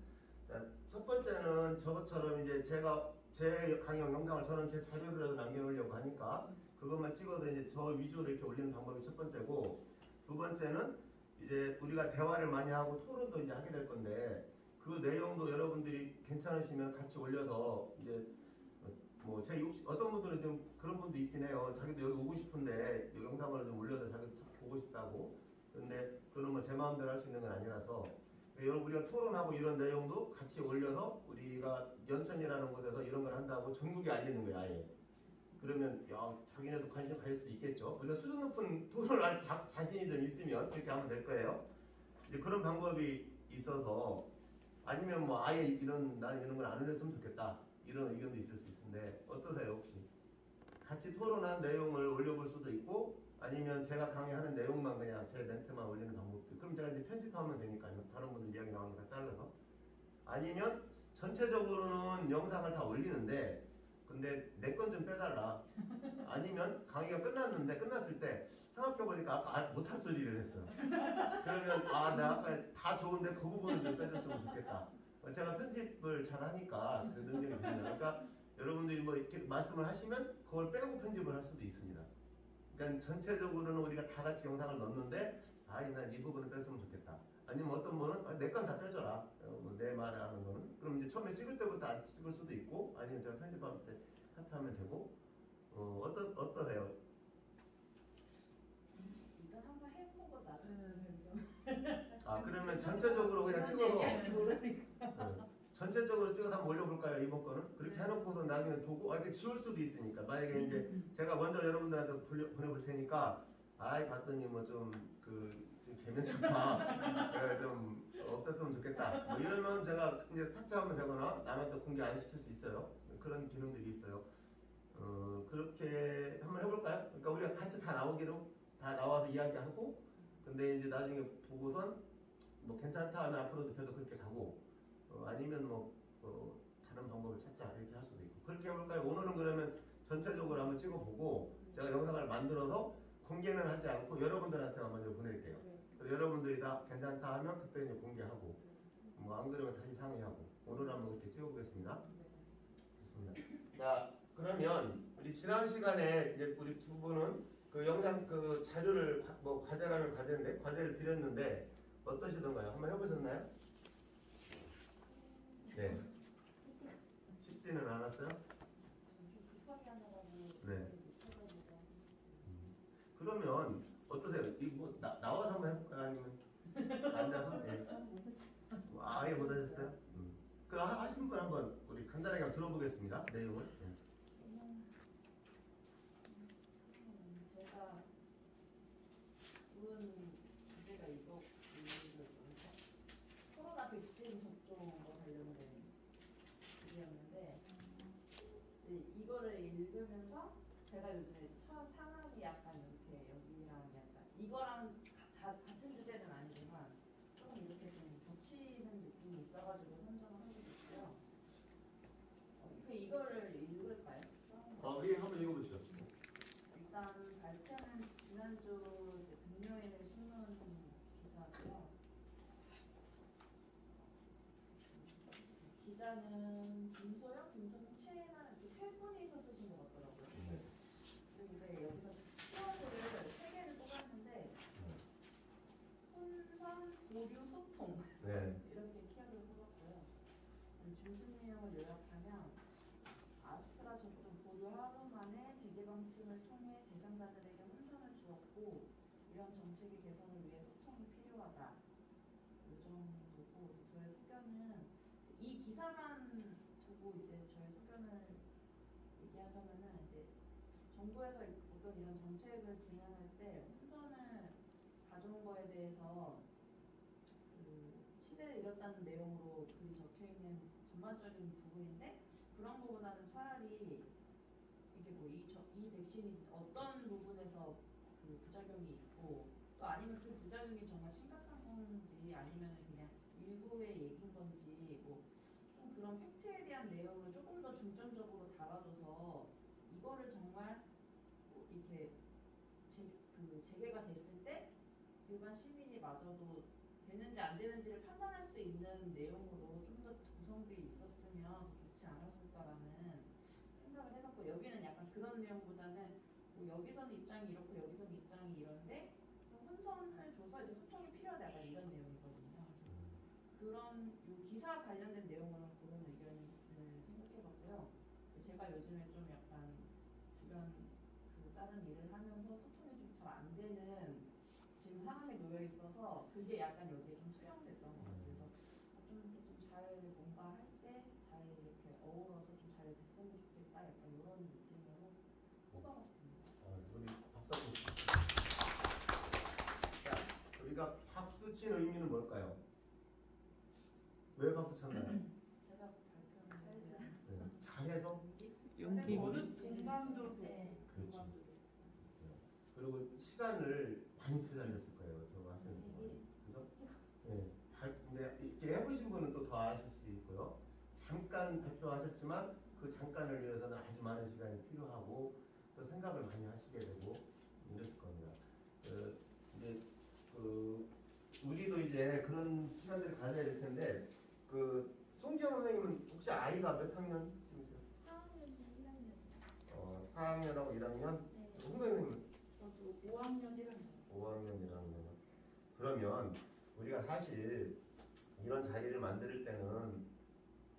자, 첫 번째는 저것처럼 이제 제가 제 강의 영상을 저는 제 자료를 남겨놓으려고 하니까 그것만 찍어도 이제 저 위주로 이렇게 올리는 방법이 첫 번째고, 두 번째는 이제 우리가 대화를 많이 하고 토론도 이제 하게 될 건데 그 내용도 여러분들이 괜찮으시면 같이 올려서 이제 뭐 제 어떤 분들은 좀 그런 분도 있긴 해요. 자기도 여기 오고 싶은데 영상을 좀 올려서 자기 보고 싶다고. 근데 그건 뭐 제 마음대로 할 수 있는 건 아니라서 여러분 우리가 토론하고 이런 내용도 같이 올려서 우리가 연천이라는 곳에서 이런 걸 한다고 전국에 알리는 거야 아예. 그러면 야 자기네도 관심 가질 수도 있겠죠. 우리가 수준 높은 토론을 할 자신이 좀 있으면 그렇게 하면 될 거예요. 이제 그런 방법이 있어서 아니면 뭐 아예 나는 이런 걸 안 올렸으면 좋겠다 이런 의견도 있을 수 있는데 어떠세요 혹시? 같이 토론한 내용을 올려볼 수도 있고 아니면 제가 강의하는 내용만 그냥 제 멘트만 올리는 방법도 있고 그럼 제가 이제 편집하면 되니까요. 다른 분들 이야기 나오는 거 잘라서. 아니면 전체적으로는 영상을 다 올리는데 근데 내 건 좀 빼달라. 아니면 강의가 끝났을 때 생각해보니까 아까 못할 소리를 했어. 그러면 나 아까 다 좋은데 그 부분은 좀 빼줬으면 좋겠다. 제가 편집을 잘 하니까 그 능력이 됩니다. 그러니까 여러분들이 뭐 이렇게 말씀을 하시면 그걸 빼고 편집을 할 수도 있습니다. 그러니까 전체적으로는 우리가 다 같이 영상을 넣는데 난 이 부분을 뺐으면 좋겠다. 아니면 어떤 분은 내 건 다 빼줘라. 내 말을 하는 거는. 그럼 이제 처음에 찍을 때부터 안 찍을 수도 있고 아니면 제가 편집할 때 카트하면 되고 어떠세요? 일단 한번 해보고 나중에는 좀. 그러면 전체적으로 그냥 찍어서 전체적으로 찍어서 한번 올려볼까요? 이번 거는? 그렇게 해놓고서 나중에 두고 이렇게 지울 수도 있으니까 만약에 이제 제가 먼저 여러분들한테 보내볼 테니까 봤더니 뭐 좀 개면쳤다 좀 없었으면 좋겠다 뭐 이러면 제가 이제 삭제하면 되거나 남한테 공개 안 시킬 수 있어요. 그런 기능들이 있어요. 그렇게 한번 해볼까요? 그러니까 우리가 같이 다 나와서 이야기하고 근데 이제 나중에 보고선 뭐 괜찮다 하면 앞으로도 계속 그렇게 가고 아니면 다른 방법을 찾자 이렇게 할 수도 있고 그렇게 해볼까요? 오늘은 그러면 전체적으로 한번 찍어보고 제가 영상을 만들어서 공개는 하지 않고 여러분들한테만 먼저 보낼게요. 여러분들이 다 괜찮다 하면 그때 이제 공개하고 뭐 안 그러면 다시 상의하고 오늘 한번 이렇게 찍어보겠습니다. 좋습니다. 자 그러면 우리 지난 시간에 이제 우리 두 분은 그 영상 그 자료를 과제라면 과제인데 과제를 드렸는데 어떠시던가요? 한번 해보셨나요? 네. 쉽지는 않았어요? 네. 그러면 어떠세요? 이거 나와서 한번 해볼까요? 아니면 앉아서? 네. 아예 못하셨어요? 그럼 하신 분 한번 우리 간단하게 한번 들어보겠습니다. 내용을. 네. 제가 오는 주제가 코로나 백신 접종과 관련된 주제였는데 이거를 읽으면서 이러면서 제가 요즘에 첫 상황이 약간 이렇게 여기랑 약간 이거랑 같은 주제는 아니지만 조금 이렇게 좀 겹치는 느낌이 있어가지고 선정을 하게 됐고요. 이거를 읽을까요? 예, 한번 읽어보시죠. 일단 발췌는 지난주 금요일에 신문 기사고요. 기자는 김소영, 김소영, 이렇게 세 분이서 쓰신 것 같더라고요. 그리고 이제 여기서 키워드를 세 개를 뽑았는데 혼선, 보류, 소통 네. 이렇게 키워드를 뽑았고요. 중심 내용을 요약하면 아스트라 접종 보류 하루 만에 재개 방침을 통해 대상자들에게 혼선을 주었고 이런 정책의 개선을 위해 소통이 필요하다. 이 정도고 저의 소견은 이 기사만 두고 이제 저의 소견을 얘기하자면은 이제 정부에서 어떤 이런 정책을 진행할 때 혼선을 가져온 거에 대해서 그 시대를 잃었다는 내용으로 글이 적혀 있는 전반적인 부분인데 그런 거보다는 차라리 이게 뭐 이 백신이 어떤 부분에서 그 부작용이 있고 또 아니면 그 부작용이 정말 심각한 건지 아니면 그냥 일부의 얘기인 건지 뭐 좀 그런 팩트에 대한 내용을 조금 더 중점적으로 다뤄줘서 이거를 정말 뭐 이렇게 재개가 됐을 때 일반 시민이 마저도 되는지 안 되는지를 판단할 수 있는 내용으로 좀 더 구성되어 있었으면 좋지 않았을까라는 생각을 해봤고 여기는 약간 그런 내용보다는 뭐 여기서는 입장이 이렇고 여기서는 입장이 이런데 혼선을 줘서 이제 소통이 필요하다 약간 이런 내용이거든요. 그런 요 기사 관련된 내용으로는 그런 의견을 생각해봤고요. 제가 요즘에 좀 약간 주변 그 다른 일을 하면서 소통이 좀 잘 안 되는 지금 상황에 놓여 있어서 그게 약간 여기에 좀 투영됐던 것 같아요. 그래서 좀 잘 뭔가 할 때 잘 이렇게 어우러서 좀 잘 됐으면 좋겠다 약간 이런 느낌으로 뽑아봤습니다. 우리 박수 한번 칩시다. 자, 우리가 박수 친 의미는 뭘까요? 왜 박수 쳤나요? 제가 발표는 네, 잘해서? 용기. 모두 동감도 네. 그렇죠. 그리고 시간을 많이 투자하셨을 거예요. 저거 하시는 동안. 그죠? 네. 근데 이렇게 해보신 분은 또 더 아실 수 있고요. 잠깐 발표하셨지만 그 잠깐을 위해서는 아주 많은 시간이 필요하고 또 생각을 많이 하시게 되고 이랬을 겁니다. 이제 우리도 이제 그런 시간들을 가져야 될 텐데 송지영 선생님은 혹시 아이가 몇 학년? 4학년, 1학년. 4학년하고 1학년? 네. 홍 선생님은? 저도 5학년 1학년. 5학년, 1학년. 그러면 우리가 사실 이런 자리를 만들 때는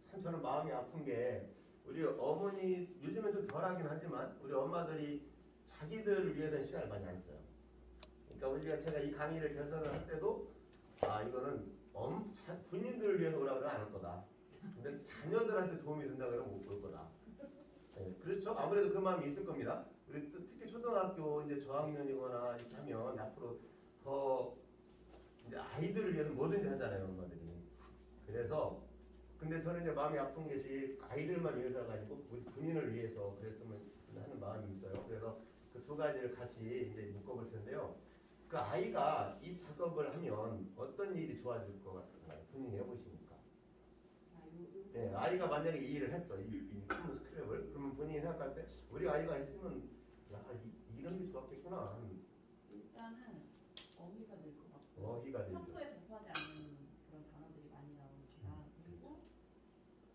참 저는 마음이 아픈 게 우리 어머니 요즘엔 좀 덜하긴 하지만 우리 엄마들이 자기들을 위해서 시간을 많이 안 써요. 그러니까 제가 이 강의를 개설을 할 때도 이거는 본인들을 위해서 오라고 하면 안 할 거다. 근데 자녀들한테 도움이 된다 그러면 못 볼 거다. 네, 그렇죠. 아무래도 그 마음이 있을 겁니다. 우리 또 특히 초등학교 이제 저학년이거나 이렇게 하면 앞으로 더 이제 아이들을 위해서 뭐든지 하잖아요, 엄마들이. 그래서 근데 저는 이제 마음이 아픈 것이 아이들만 위해서 가지고 본인을 위해서 그랬으면 하는 마음이 있어요. 그래서 그 두 가지를 같이 이제 묶어볼 텐데요. 그 아이가 이 작업을 하면 어떤 일이 좋아질 것 같아요? 본인이 해보시니까. 네, 아이가 만약에 이 일을 했어, 이 컴퓨터 스크랩을. 그러면 본인이 생각할 때 우리 아이가 했으면 이런 게 좋았겠구나. 일단은 어휘가 늘 것 같고 어휘가 늘죠. 평소에 접하지 않는 그런 단어들이 많이 나오니까 그리고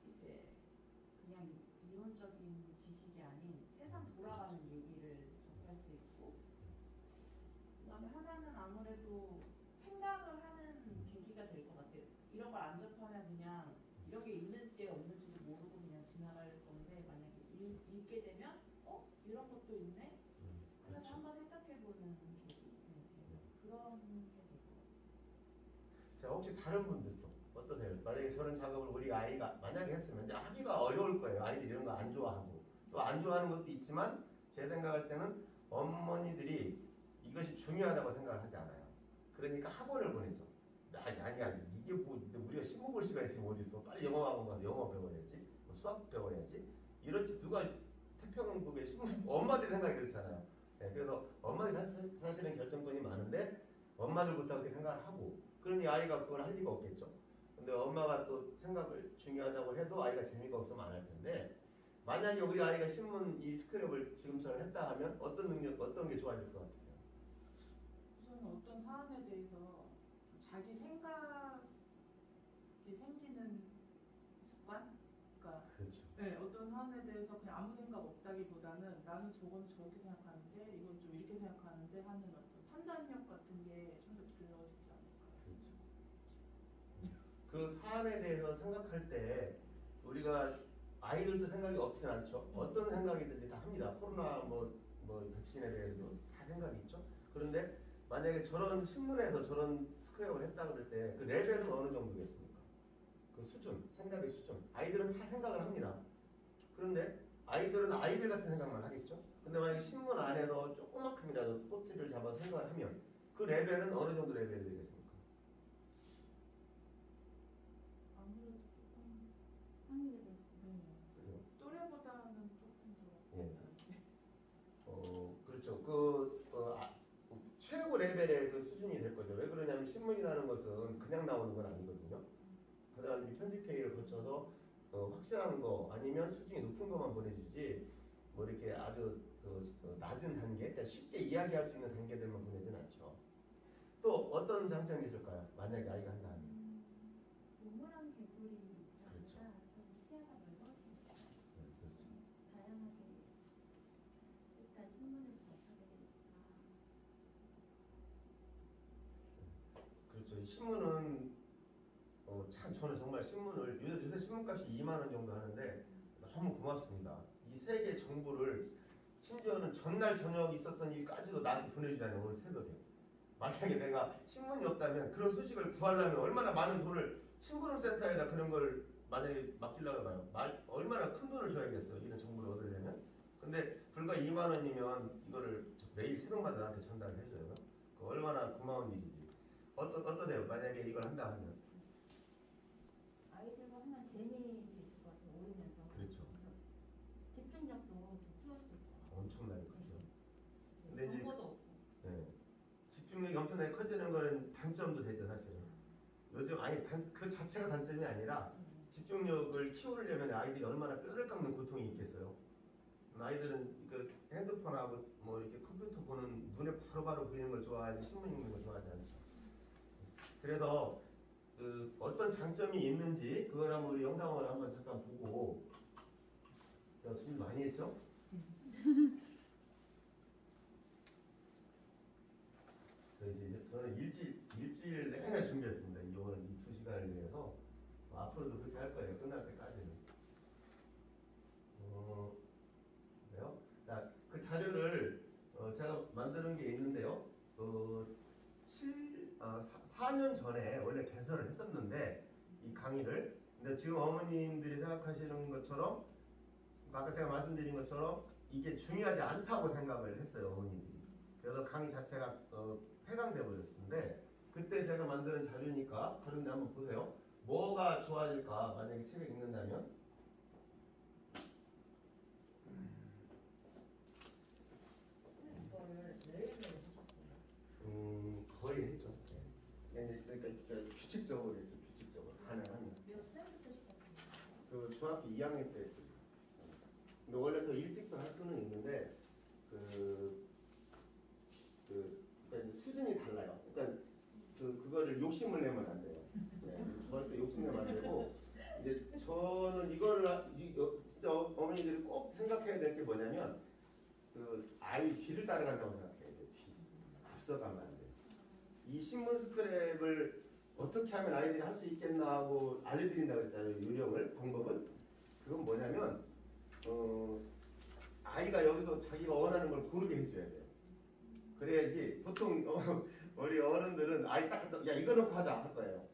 이제 그냥 이론적인 지식이 아닌 세상 돌아가는 얘기를 접할 수 있고 그다음에 하나는 아무래도 생각을 하는 계기가 될 것 같아요. 이런 걸 안 접하면 그냥 이런 게 있는지 없는지도 모르고 그냥 지나갈 건데 만약에 읽게 되면 이런 것도 있네? 그래서 그렇죠. 한번 생각해보는 계기 그런 게 될 것 같아요. 자, 혹시 다른 분들도 어떠세요? 만약에 저런 작업을 우리 아이가 만약에 했으면 이제 하기가 어려울 거예요. 아이들이 이런 거 안 좋아하고 또 안 좋아하는 것도 있지만 제 생각할 때는 어머니들이 이것이 중요하다고 생각을 하지 않아요. 그러니까 학원을 보내죠. 아니 이게 뭐 우리가 시험 볼 시간이 지금 어디 있어? 빨리 영어 학원 가서 영어 배워야지, 뭐 수학 배워야지. 이렇지 누가 서평북의 신문 엄마들이 생각이 그렇잖아요. 네, 그래서 엄마들이 사실은 결정권이 많은데 엄마들부터 그렇게 생각을 하고 그러니 아이가 그걸 할 리가 없겠죠. 근데 엄마가 또 생각을 중요하다고 해도 아이가 재미가 없으면 안 할 텐데 만약에 우리 아이가 신문 이 스크랩을 지금처럼 했다 하면 어떤 능력, 어떤 게 좋아질 것 같아요? 우선 어떤 사안에 대해서 자기 생각이 생기는 습관? 그러니까 그렇죠. 네, 어떤 사안에 대해서 그냥 아무 생각 없다기보다는 나는 저건 저렇게 생각하는데 이건 좀 이렇게 생각하는데 하는 어떤 판단력 같은 게 좀 더 길러지지 않을까. 그렇죠. 그 사안에 대해서 생각할 때 우리가 아이들도 생각이 없진 않죠. 어떤 생각이든지 다 합니다. 코로나 뭐 백신에 대해서도 다 생각이 있죠. 그런데 만약에 저런 신문에서 저런 스크랩을 했다 그럴 때 그 레벨은 어느 정도겠습니까? 그 수준, 생각의 수준. 아이들은 다 생각을 합니다. 그런데 아이들은 아이들 같은 생각만 하겠죠. 근데 만약에 신문 안에서 조그만큼이라도 포트를 잡아서 생각을 하면 그 레벨은 어느 정도 레벨이 되겠습니까? 아무래도 조금 상위가 그래요. 또래보다는 조금 더. 예. 그렇죠. 최고 레벨의 그 수준이 될 거죠. 왜 그러냐면 신문이라는 것은 그냥 나오는 건 아니거든요. 그다음에 편집회의를 거쳐서 확실한 거 아니면 수준이 높은 것만 보내주지 뭐 이렇게 아주 낮은 단계, 그러니까 쉽게 이야기할 수 있는 단계들만 보내진 않죠. 또 어떤 장점이 있을까요? 만약에 아이가 한다면. 우물한 개구리 그렇죠. 자체가 좀 시야가 넓어지니까 그렇죠. 다양하게 일단 신문을 접하게 되니까 그렇죠. 이 신문은 참 저는 정말 신문을 요새 신문값이 2만 원 정도 하는데 너무 고맙습니다. 이 세계 정보를 심지어는 전날 저녁 있었던 일까지도 나한테 보내주잖아요. 오늘 새벽에. 만약에 내가 신문이 없다면 그런 소식을 구하려면 얼마나 많은 돈을 신부름센터에다 그런 걸 만약에 맡기려고 해요. 얼마나 큰 돈을 줘야겠어요. 이런 정보를 얻으려면. 근데 불과 2만 원이면 이거를 매일 새벽마다 나한테 전달을 해줘요. 그 얼마나 고마운 일이지. 어떠세요? 만약에 이걸 한다 하면. 아이들과 하나 재미도 있을 것 같아요. 오르면서 그렇죠. 그래서 집중력도 좀 키울 수 있어요. 엄청나게 크죠. 근데 이제 정보도 없고 네. 집중력이 엄청나게 커지는 거는 단점도 되죠, 사실은. 요즘 그 자체가 단점이 아니라 집중력을 키우려면 아이들이 얼마나 뼈를 깎는 고통이 있겠어요. 아이들은 그 핸드폰하고 뭐 이렇게 컴퓨터 보는 눈에 바로바로 보이는 걸 좋아하지 신문 읽는 걸 좋아하지 않죠. 그래서 그 어떤 장점이 있는지 그걸 한번 우리 영상을 한번 잠깐 보고 제가 준비 많이 했죠? 저는 일주일 내내 준비했습니다. 오늘 이 2시간을 위해서 앞으로도 그렇게 할 거예요. 끝날 때까지는. 그래요? 자, 그 자료를 제가 만드는 게 있는데요. 4년 전에 원래 개설을 했었는데 이 강의를 근데 지금 어머님들이 생각하시는 것처럼 아까 제가 말씀드린 것처럼 이게 중요하지 않다고 생각을 했어요. 어머님들이. 그래서 강의 자체가 폐강돼 버렸는데 그때 제가 만드는 자료니까 그런데 한번 보세요. 뭐가 좋아질까 만약에 책을 읽는다면 이거를 매일매일 하셨어요. 거의 했죠. 네. 그러니까 규칙적으로 했죠. 규칙적으로 가능하면. 몇 살부터 시작했나요? 그 중학교 2학년 때 했어요. 근데 원래 더 일찍도 할 수는 있는데 그러니까 수준이 달라요. 그러니까 그거를 욕심을 내면 안 돼요. 네, 절대 욕심내면 안 되고 이제 저는 이거를 진짜 어머니들이 꼭 생각해야 될 게 뭐냐면 그 아이 뒤를 따라간다고 생각해야 돼요. 뒤 앞서가면 안 돼요. 이 신문 스크랩을 어떻게 하면 아이들이 할 수 있겠나 하고 알려드린다고 했잖아요. 요령을 방법은 그건 뭐냐면 아이가 여기서 자기가 원하는 걸 고르게 해줘야 돼요. 그래야지 보통 우리 어른들은 아이 딱 야 이거 놓고 하자 할 거예요.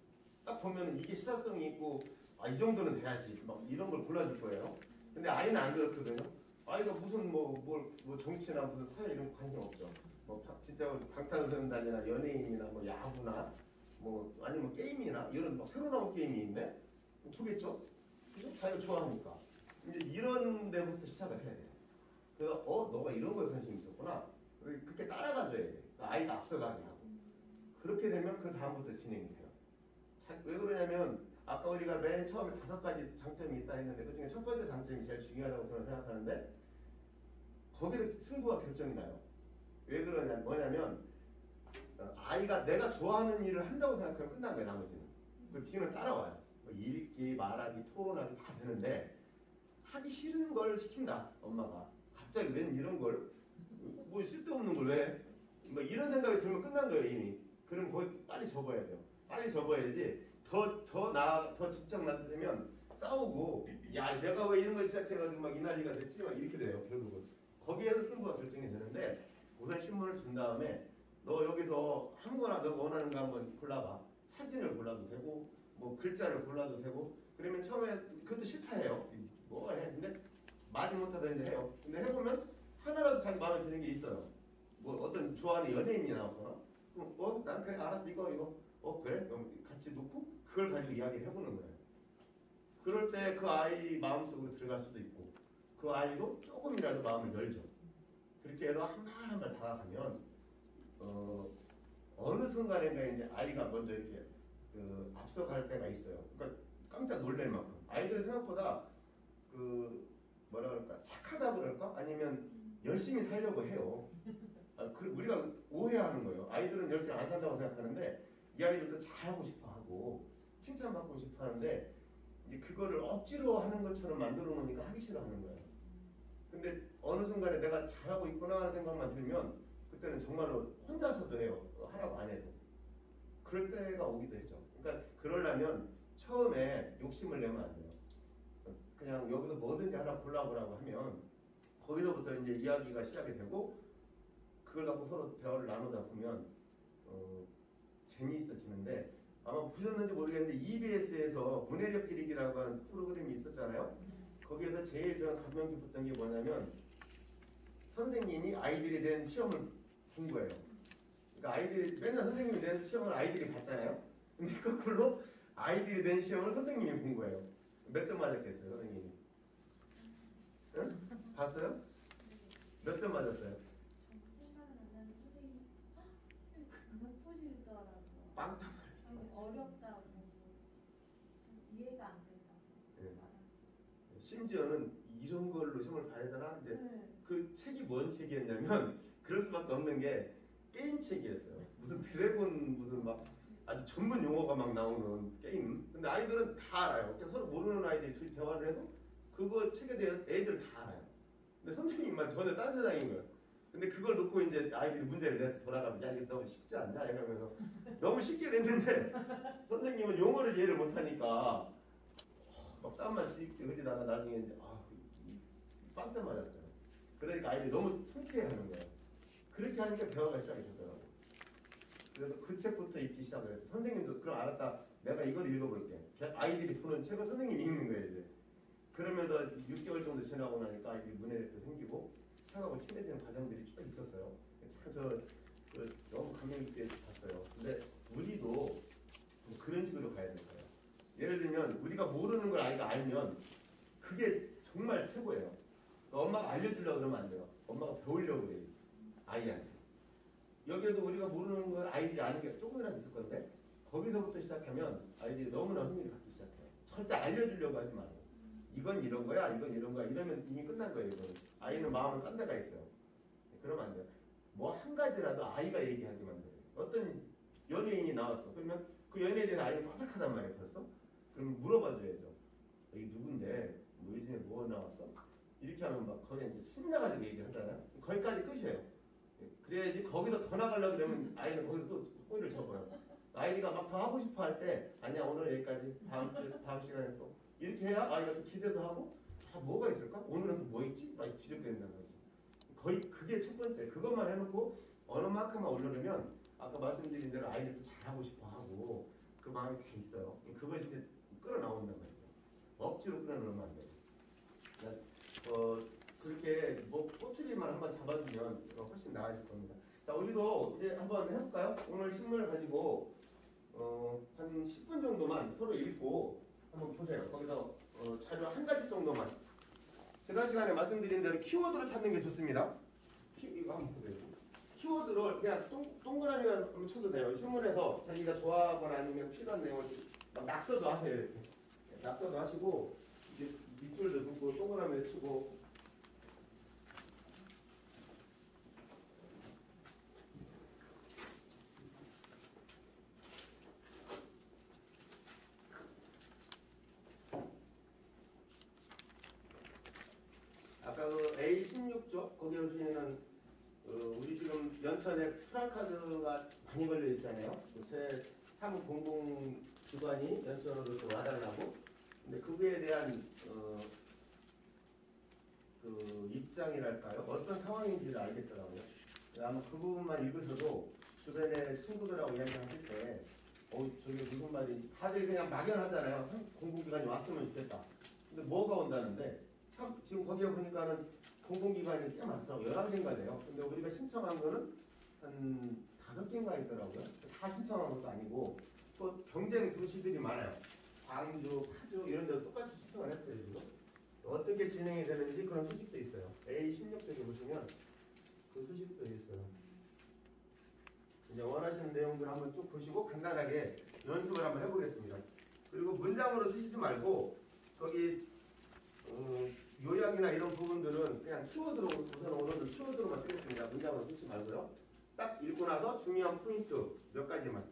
딱 보면 이게 시사성이 있고 이 정도는 돼야지 막 이런 걸 골라줄 거예요. 근데 아이는 안 그렇거든요. 아이가 무슨 뭐 정치나 무슨 사회 이런 거 관심 없죠. 뭐 진짜 방탄소년단이나 연예인이나 뭐 야구나 뭐 아니면 게임이나 이런 막 새로 나온 게임이 있는데 보겠죠? 자기가 좋아하니까 이제 이런 데부터 시작을 해야 돼요. 그래서 너가 이런 거에 관심이 있었구나. 그렇게 따라가줘야 돼. 아이가 앞서가게 하고. 그렇게 되면 그 다음부터 진행이 돼요. 왜 그러냐면 아까 우리가 맨 처음에 5가지 장점이 있다 했는데 그 중에 첫 번째 장점이 제일 중요하다고 저는 생각하는데 거기서 승부가 결정이 나요. 왜 뭐냐면 아이가 내가 좋아하는 일을 한다고 생각하면 끝난 거예요. 나머지는. 그 뒤는 따라와요. 뭐 읽기, 말하기, 토론하기 다 되는데 하기 싫은 걸 시킨다. 엄마가. 갑자기 웬 이런 걸 뭐 쓸데없는 걸 왜? 뭐 이런 생각이 들면 끝난 거예요 이미. 그럼 거기 빨리 접어야 돼요. 빨리 접어야지 더 집착 나면 싸우고 야 내가 왜 이런 걸 시작해가지고 막 이 난리가 됐지 막 이렇게 돼요 결국은. 거기에서 승부가 결정이 되는데 우선 신문을 준 다음에 너 여기서 아무거나 너 원하는 거 한번 골라봐. 사진을 골라도 되고 뭐 글자를 골라도 되고 그러면 처음에 그것도 싫다 해요. 뭐 해? 근데 많이 못하던데 해요. 근데 해보면 하나라도 자기 마음에 드는 게 있어요. 뭐 어떤 좋아하는 연예인이 나왔거나 그럼 난 그래 알았어 이거 그래? 그럼 같이 놓고 그걸 가지고 이야기를 해보는 거예요. 그럴 때 그 아이 마음속으로 들어갈 수도 있고 그 아이도 조금이라도 마음을 열죠. 그렇게 해서 한 발 한 발 다가가면 어느 순간인가 이제 아이가 먼저 이렇게 앞서갈 때가 있어요. 그러니까 깜짝 놀랄 만큼 아이들은 생각보다 뭐라 그럴까 착하다 그럴까 아니면 열심히 살려고 해요. 우리가 오해하는 거예요. 아이들은 열심히 안 산다고 생각하는데 이 아이들도 잘하고 싶어하고 칭찬받고 싶어하는데 이제 그거를 억지로 하는 것처럼 만들어 놓으니까 하기 싫어하는 거예요. 근데 어느 순간에 내가 잘하고 있구나 하는 생각만 들면 그때는 정말로 혼자서도 해요. 하라고 안 해도. 그럴 때가 오기도 했죠. 그러니까 그러려면 처음에 욕심을 내면 안 돼요. 그냥 여기서 뭐든지 하나 골라보라고 하면 거기서부터 이제 이야기가 시작이 되고 그걸 갖고 서로 대화를 나누다 보면 재미있어지는데 아마 보셨는지 모르겠는데 EBS에서 문해력 기르기라고 하는 프로그램이 있었잖아요. 거기에서 제일 저는 감명 깊었던 게 뭐냐면 선생님이 아이들이 낸 시험을 본 거예요. 그러니까 아이들이 맨날 선생님이 낸 시험을 아이들이 봤잖아요. 근데 거꾸로 아이들이 낸 시험을 선생님이 본 거예요. 몇 점 맞았겠어요, 선생님이? 응? 봤어요? 몇 점 맞았어요? 생각은 안 나는 선생님 못 보실 줄 알았어. 빵 어렵다고 이해가 안 된다고. 네. 심지어는 이런 걸로 시험을 봐야 되나? 이제 네. 그 책이 뭔 책이었냐면 그럴 수밖에 없는 게 게임 책이었어요. 무슨 드래곤 무슨 막 아주 전문 용어가 막 나오는 게임. 근데 아이들은 다 알아요. 그러니까 서로 모르는 아이들이 둘이 대화를 해도 그거 책에 대한 애들 다 알아요. 근데 선생님만 전혀 딴 세상인 거예요. 근데 그걸 놓고 이제 아이들이 문제를 내서 돌아가면 야 이게 너무 쉽지 않냐 이러면서 너무 쉽게 냈는데 선생님은 용어를 이해를 못하니까 막 땀만 지직지 흘리다가 나중에 이제 빵점 맞았잖아요. 그러니까 아이들이 너무 통쾌해하는 거예요. 그렇게 하니까 대화가 시작이 되더라고요. 그래서 그 책부터 읽기 시작을 했어요. 선생님도 그럼 알았다. 내가 이걸 읽어볼게. 아이들이 보는 책을 선생님이 읽는 거예요. 이제. 그러면서 6개월 정도 지나고 나니까 아이들이 문해력도 생기고 책하고 친해지는 과정들이 쭉 있었어요. 참 너무 감명 깊게 봤어요. 근데 우리도 그런 식으로 가야 될 거예요. 예를 들면 우리가 모르는 걸 아이가 알면 그게 정말 최고예요. 엄마가 알려주려고 그러면 안 돼요. 엄마가 배우려고 그래야지. 아이한테. 여기에도 우리가 모르는 걸 아이들이 아는 게 조금이라도 있을 건데 거기서부터 시작하면 아이들이 너무나 흥미를 갖기 시작해요. 절대 알려주려고 하지 말고 이건 이런 거야 이건 이런 거야 이러면 이미 끝난 거예요. 이거는. 아이는 마음은 딴 데가 있어요. 그러면 안 돼요. 뭐 한 가지라도 아이가 얘기하기만 돼요. 어떤 연예인이 나왔어. 그러면 그 연예인에 대한 아이는 빠삭하단 말이에요. 벌써. 그럼 물어봐 줘야죠. 이 누군데 뭐 요즘에 뭐 나왔어? 이렇게 하면 막 거기에 이제 신나가지고 얘기를 하잖아요. 거기까지 끝이에요. 그래야지 거기서 더 나가려고 그러면 아이는 거기서 또 꼬리를 접어요. 아이가 막 더 하고 싶어 할 때 아니야 오늘 여기까지 다음 시간에 또 이렇게 해야 아이가 또 기대도 하고 뭐가 있을까? 오늘은 또 뭐 있지? 막 뒤적거린다는 거지. 거의 그게 첫 번째. 그것만 해놓고 어느 만큼만 올려놓으면 아까 말씀드린 대로 아이들도 잘하고 싶어 하고 그 마음이 다 있어요. 그것이 이제 끌어나온단 말이에요. 억지로 끌어놓으면 안 돼요. 그렇게 뭐 꼬투리만 한번 잡아주면 훨씬 나아질 겁니다. 자, 우리도 이제 한번 해볼까요? 오늘 신문을 가지고 한 10분 정도만 서로 읽고 한번 보세요. 거기서 자료 한 가지 정도만 지난 시간에 말씀드린 대로 키워드를 찾는 게 좋습니다. 이거 한번 보세요. 키워드를 그냥 동그라미만 한번 쳐도 돼요. 신문에서 자기가 좋아하거나 아니면 필요한 내용을 막 낙서도 하세요. 이렇게. 낙서도 하시고 이제 밑줄도 긋고 동그라미를 치고 아까 그 A16쪽 거기 보시면은 우리 지금 연천에 프랑카드가 많이 걸려 있잖아요. 제 사무공공기관이 연천으로 또 와달라고. 근데 그거에 대한 그 입장이랄까요? 어떤 상황인지를 알겠더라고요. 아마 그 부분만 읽으셔도 주변에 친구들하고 이야기하실 때 저게 무슨 말인지 다들 그냥 막연하잖아요. 공공기관이 왔으면 좋겠다. 근데 뭐가 온다는데 참 지금 거기에 보니까는 공공기관이 꽤 많더라고요. 11개인가 돼요. 근데 우리가 신청한 거는 한 5개인가 있더라고요. 다 신청한 것도 아니고 또 경쟁 도시들이 많아요. 광주, 파주 이런 데도 똑같이 신청을 했어요. 지금. 어떻게 진행이 되는지 그런 소식도 있어요. A16쪽에 보시면 그 소식도 있어요. 이제 원하시는 내용들 한번 쭉 보시고 간단하게 연습을 한번 해보겠습니다. 그리고 문장으로 쓰시지 말고 거기 요약이나 이런 부분들은 그냥 키워드로 우선 오늘은 키워드로만 쓰겠습니다. 문장으로 쓰지 말고요. 딱 읽고 나서 중요한 포인트 몇 가지만.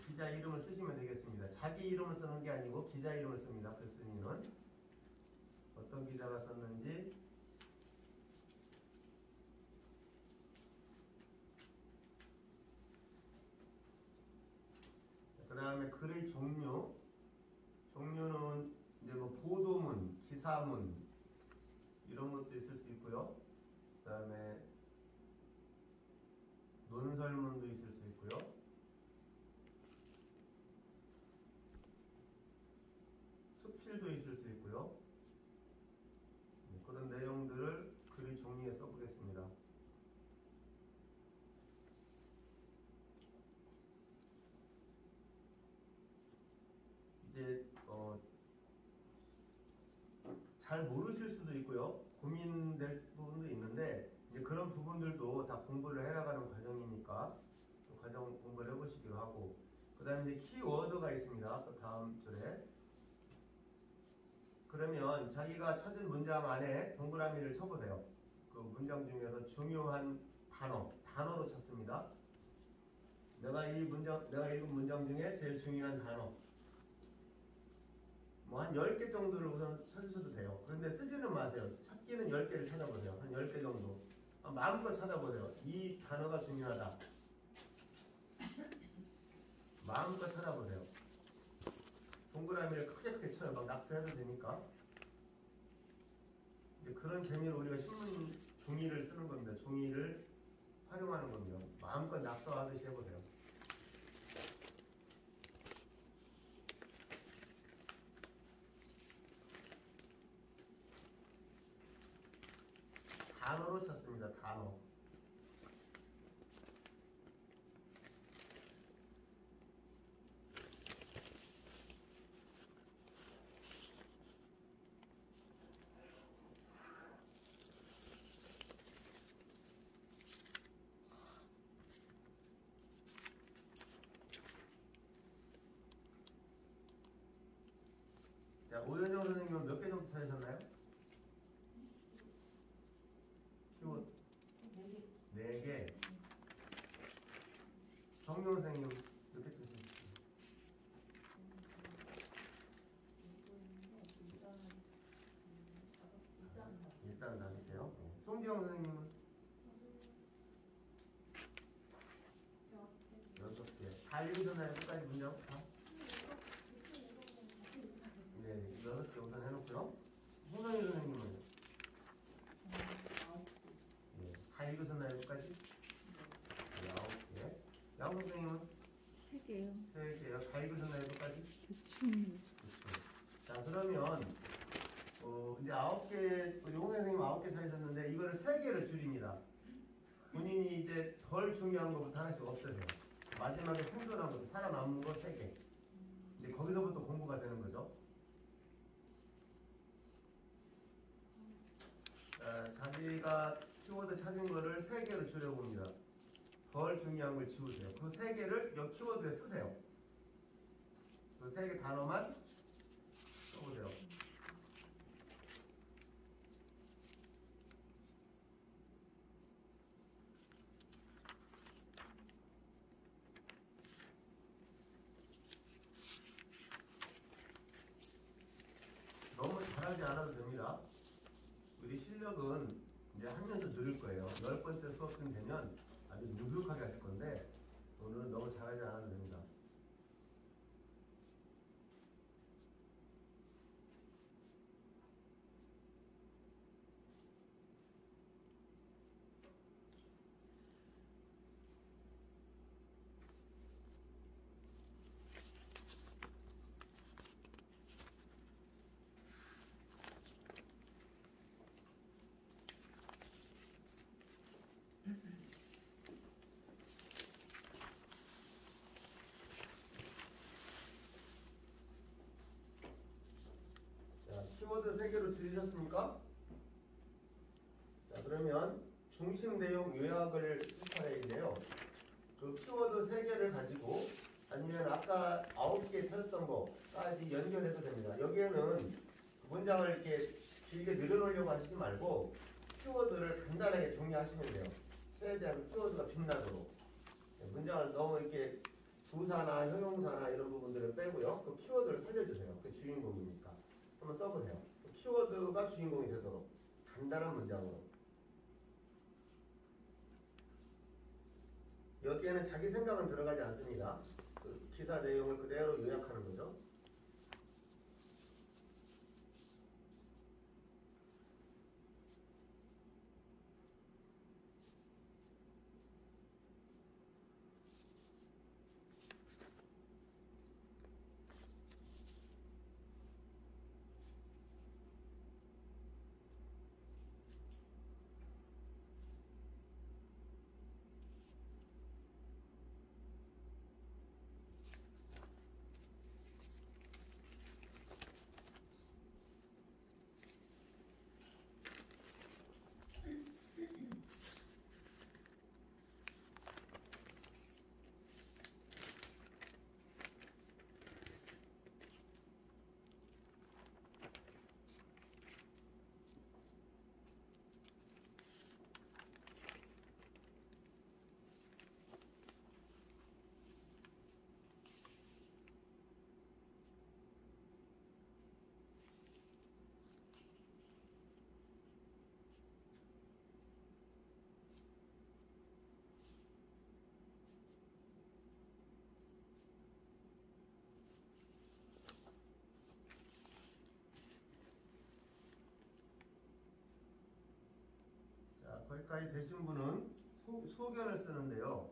기자 이름을 쓰시면 되겠습니다. 자기 이름을 쓰는 게 아니고 기자 이름을 씁니다. 글쓴이는 어떤 기자가 썼는지 그 다음에 글의 종류는 이제 뭐 보도문, 기사문 이런 것도 있을 수 있고요. 그 다음에 논설문도 있을 수 있고요. 수필도 있을 수 있고요. 그런 내용들을 글의 종이에 써보겠습니다. 이제 잘 모르실 수도 있고요. 고민될 부분도 있는데 이제 그런 부분들도 다 공부를 해나가는 과정이니까 과정 공부를 해보시기로 하고 그 다음에 이제 키워드가 있습니다. 또 다음 줄에 그러면 자기가 찾은 문장 안에 동그라미를 쳐보세요. 그 문장 중에서 중요한 단어로 찾습니다. 내가 읽은 문장 중에 제일 중요한 단어 뭐 한 10개 정도를 우선 찾으셔도 돼요. 그런데 쓰지는 마세요. 찾기는 10개를 찾아보세요. 한 10개 정도. 마음껏 찾아보세요. 이 단어가 중요하다. 마음껏 찾아보세요. 동그라미를 크게 쳐요. 막 낙서해도 되니까. 이제 그런 재미로 우리가 신문 종이를 쓰는 겁니다. 종이를 활용하는 겁니다. 마음껏 낙서하듯이 해보세요. 단어로 쳤습니다. 단어. 자, 오현정 선생님은 몇 개 정도 찾으셨나요? 키워드 4개. 정용 선생님 몇 개 찾으셨어요? 일단 나갈게요. 송지영 선생님은 6개. 다 읽으셨나요? 끝까지 문장 다? 네, 6개 우선 해놓고요. 홍성희 선생님은 네, 다 읽으셨나요? 끝까지? 네, 9개. 양호 선생님은 3개요. 3개요. 다 읽으셨나요? 끝까지? 대충. 그렇죠. 자, 그러면 이제 9개, 우리 홍 선생님 9개 찾으셨는데 이거를 3개로 줄입니다. 본인이 이제 덜 중요한 것부터 하나씩 없애세요. 마지막에 생존한 것, 살아남은 거 3개. 이제 거기서부터 공부가 되는 거죠. 자기가 키워드 찾은 거를 3개로 줄여봅니다. 덜 중요한 걸 지우세요. 그 3개를 이 키워드에 쓰세요. 그 3개 단어만 써보세요. 너무 잘하지 않아도 됩니다. 우리 실력은 이제 하면서 늘을 거예요. 10번째 수업쯤 되면 아주 누룩하게 하실 건데 오늘은 너무 잘하지 않아도 됩니다. 자, 키워드 3개로 줄이셨습니까? 자, 그러면 중심 내용 요약을 쓸 차례인데요. 그 키워드 3개를 가지고 아니면 아까 9개 찾았던 거까지 연결해도 됩니다. 여기에는 그 문장을 이렇게 길게 늘어놓으려고 하시지 말고 키워드를 간단하게 정리하시면 돼요. 최대한 키워드가 빛나도록. 문장을 너무 이렇게 부사나 형용사나 이런 부분들을 빼고요. 그 키워드를 살려주세요. 그 주인공이니까. 한번 써보세요. 그 키워드가 주인공이 되도록 간단한 문장으로. 여기에는 자기 생각은 들어가지 않습니다. 그 기사 내용을 그대로 요약하는 거죠. 거기까지 되신 분은 소견을 쓰는데요.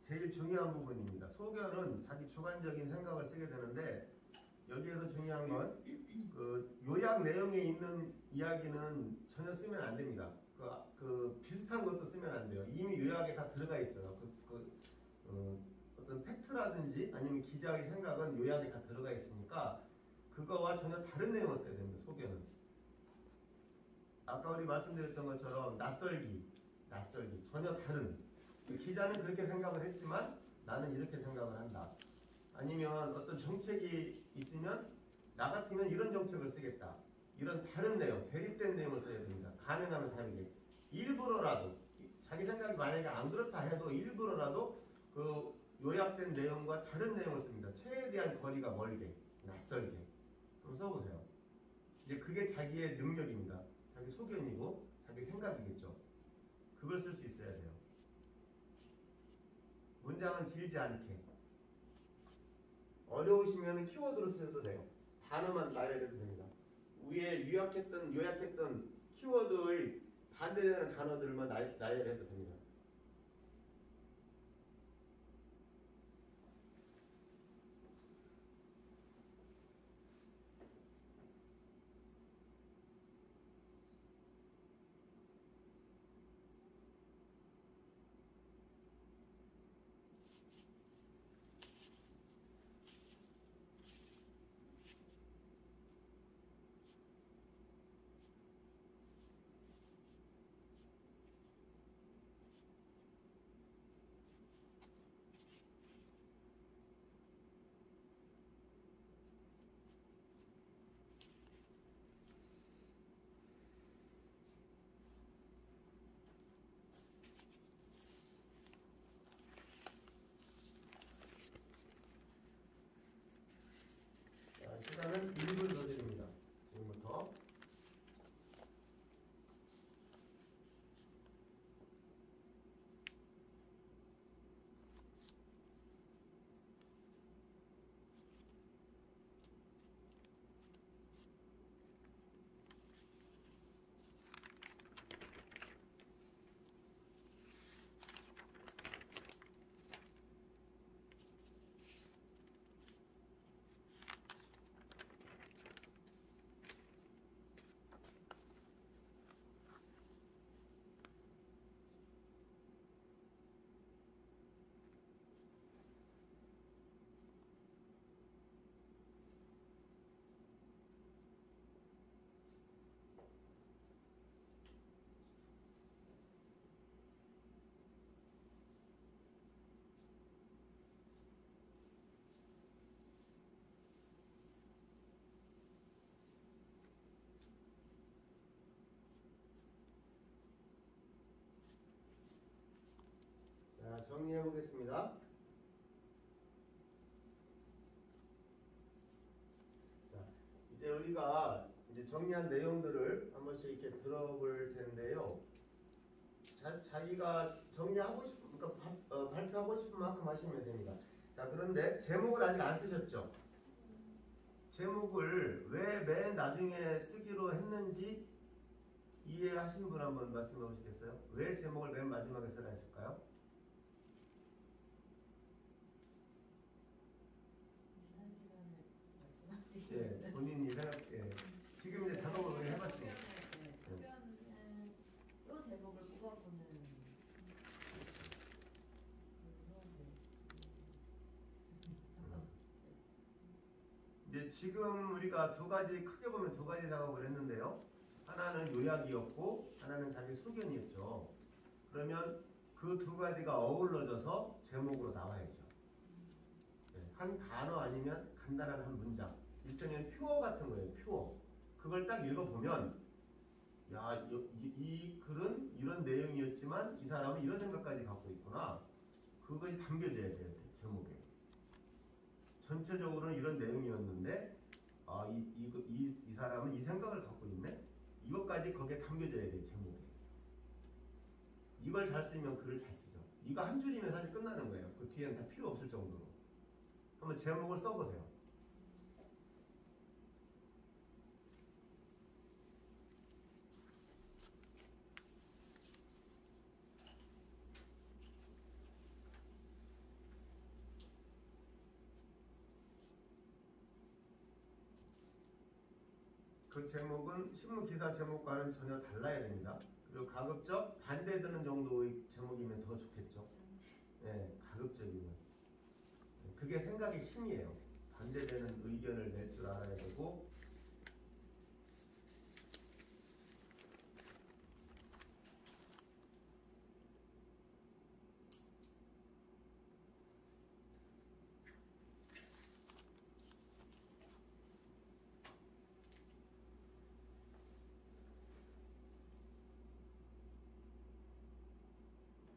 제일 중요한 부분입니다. 소견은 자기 주관적인 생각을 쓰게 되는데 여기에서 중요한 건 그 요약 내용에 있는 이야기는 전혀 쓰면 안 됩니다. 그 비슷한 것도 쓰면 안 돼요. 이미 요약에 다 들어가 있어요. 어떤 팩트라든지 아니면 기자의 생각은 요약에 다 들어가 있으니까 그거와 전혀 다른 내용을 써야 됩니다. 소견은. 아까 우리 말씀드렸던 것처럼 낯설기 전혀 다른. 기자는 그렇게 생각을 했지만 나는 이렇게 생각을 한다. 아니면 어떤 정책이 있으면 나 같으면 이런 정책을 쓰겠다. 이런 다른 내용, 대립된 내용을 써야 됩니다. 가능하면 다르게. 일부러라도 자기 생각이 만약에 안 그렇다 해도 일부러라도 그 요약된 내용과 다른 내용을 씁니다. 최대한 거리가 멀게, 낯설게. 한번 써보세요. 이제 그게 자기의 능력입니다. 자기 소견이고 자기 생각이겠죠. 그걸 쓸 수 있어야 돼요. 문장은 길지 않게. 어려우시면 키워드로 쓰셔도 돼요. 단어만 나열해도 됩니다. 위에 요약했던 키워드의 반대되는 단어들만 나열해도 됩니다. 자, 시간은 1분 더 드립니다. 지금부터. 자, 정리해 보겠습니다. 자, 이제 우리가 정리한 내용들을 한 번씩 이렇게 들어볼 텐데요. 자기가 정리하고 싶은, 그러니까 발표하고 싶은 만큼 하시면 됩니다. 자, 그런데 제목을 아직 안 쓰셨죠? 제목을 왜 맨 나중에 쓰기로 했는지 이해하시는 분 한번 말씀해 보시겠어요? 왜 제목을 맨 마지막에 쓰라 했을까요? 예, 본인이 지금 이제 작업을 해봤죠. 또 제목을 뽑아보는 이제 지금 우리가 크게 보면 두 가지 작업을 했는데요. 하나는 요약이었고 하나는 자기 소견이었죠. 그러면 그 두 가지가 어우러져서 제목으로 나와야죠. 한 단어 아니면 간단한 한 문장. 일종의 표어 같은 거예요. 표어. 그걸 딱 읽어보면 야, 이 글은 이런 내용이었지만 이 사람은 이런 생각까지 갖고 있구나. 그것이 담겨져야 돼요. 제목에. 전체적으로는 이런 내용이었는데 이 사람은 이 생각을 갖고 있네. 이것까지 거기에 담겨져야 돼요. 제목에. 이걸 잘 쓰면 글을 잘 쓰죠. 이거 한 줄이면 사실 끝나는 거예요. 그 뒤에는 다 필요 없을 정도로. 한번 제목을 써보세요. 그 제목은 신문 기사 제목과는 전혀 달라야 됩니다. 그리고 가급적 반대되는 정도의 제목이면 더 좋겠죠. 네, 가급적이면. 그게 생각의 힘이에요. 반대되는 의견을 낼 줄 알아야 되고.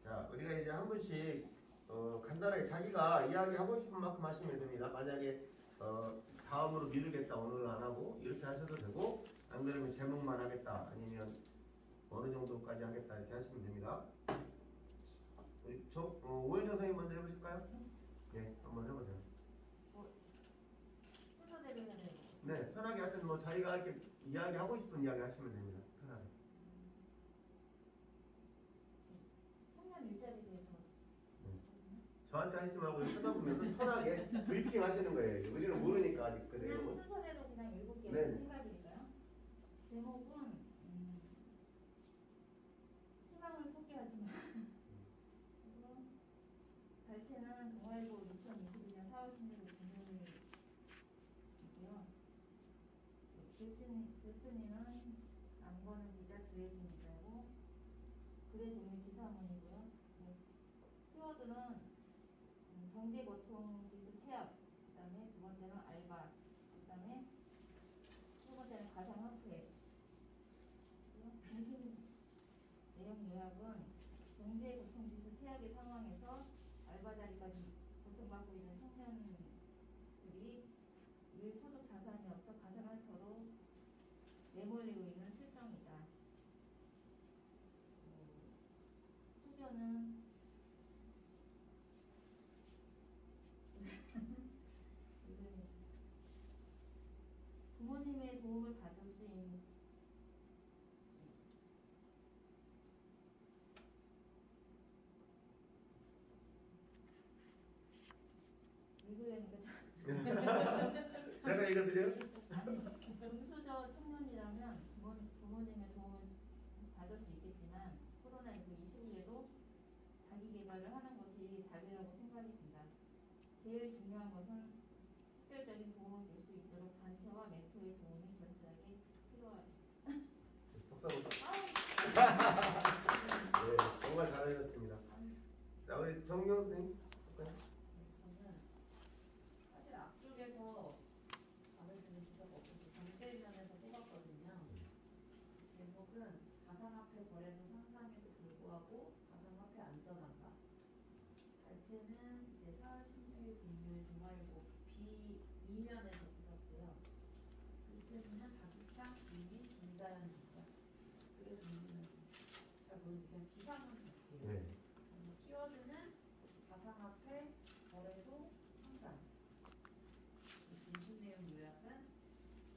자, 우리가 이제 한 분씩 간단하게 자기가 이야기하고 싶은 만큼 하시면 됩니다. 만약에 다음으로 미루겠다, 오늘은 안 하고 이렇게 하셔도 되고, 안 그러면 제목만 하겠다, 아니면 어느 정도까지 하겠다 이렇게 하시면 됩니다. 오현정 선생님 먼저 해보실까요? 네, 한번 해보세요. 순서대로 해야 되고. 네, 편하게 하여튼 뭐 자기가 이렇게 이야기하고 싶은 이야기 하시면 됩니다. 편하게. 청년 일자리에 대해서. 저한테 하시지 말고 쳐다보면 편하게 브리핑 하시는 거예요. 우리는 모르니까 아직 그 그냥 내용은. 순서대로 그냥 읽을게요. 네. 생각이니까요. 제목은 희망을 포기하지 마. 그리고 발췌는 동아일보 2021년 4월 16일 금요일이고요. 교수님은 안건우 기자, 드레이든 기자고, 글의 종류 기사문이고요. 네. 키워드는 경제고통지수 체압, 그 다음에 두 번째는 알바, 그 다음에 세 번째는 가상화폐. 중심 내용 요약은 경제고통지수 최악의 상황에서 알바 자리까지 고통받고 있는 청년들이 일 소득 자산이 없어 가상화폐로 내몰리고 있는 실정이다. 소견은 부모님의 도움을 받을 수 있는 제가 읽어드려요? 금수저 청년이라면 부모님의 도움을 받을 수 있겠지만 코로나19 이후에도 자기 개발을 하는 것이 답이라고 생각이 든다. 제일 중요한 것은 실질적인 도움을 줄 수 있도록 단체와 멘토의 도움이 절실하게 필요하다. 네, 정말 잘하셨습니다. 자, 우리 정명 선생님. 저는 사실 앞쪽에서 마음에 드는 기사가 없어서 경제면에서 뽑았거든요. 제목은 가상화폐 거래소 상장에도 불구하고 가상화폐 안전한가. 발췌는 이제 4월 16일 금요일 동아일보 B2면에서 찍었고요. 글쓰기는 박희창, 이민, 김자연 기자. 그래서 이민은 잘 모르니까 그냥 기사만 볼게요. 네. 키워드는 가상화폐 거래소 상장. 중심 내용 요약은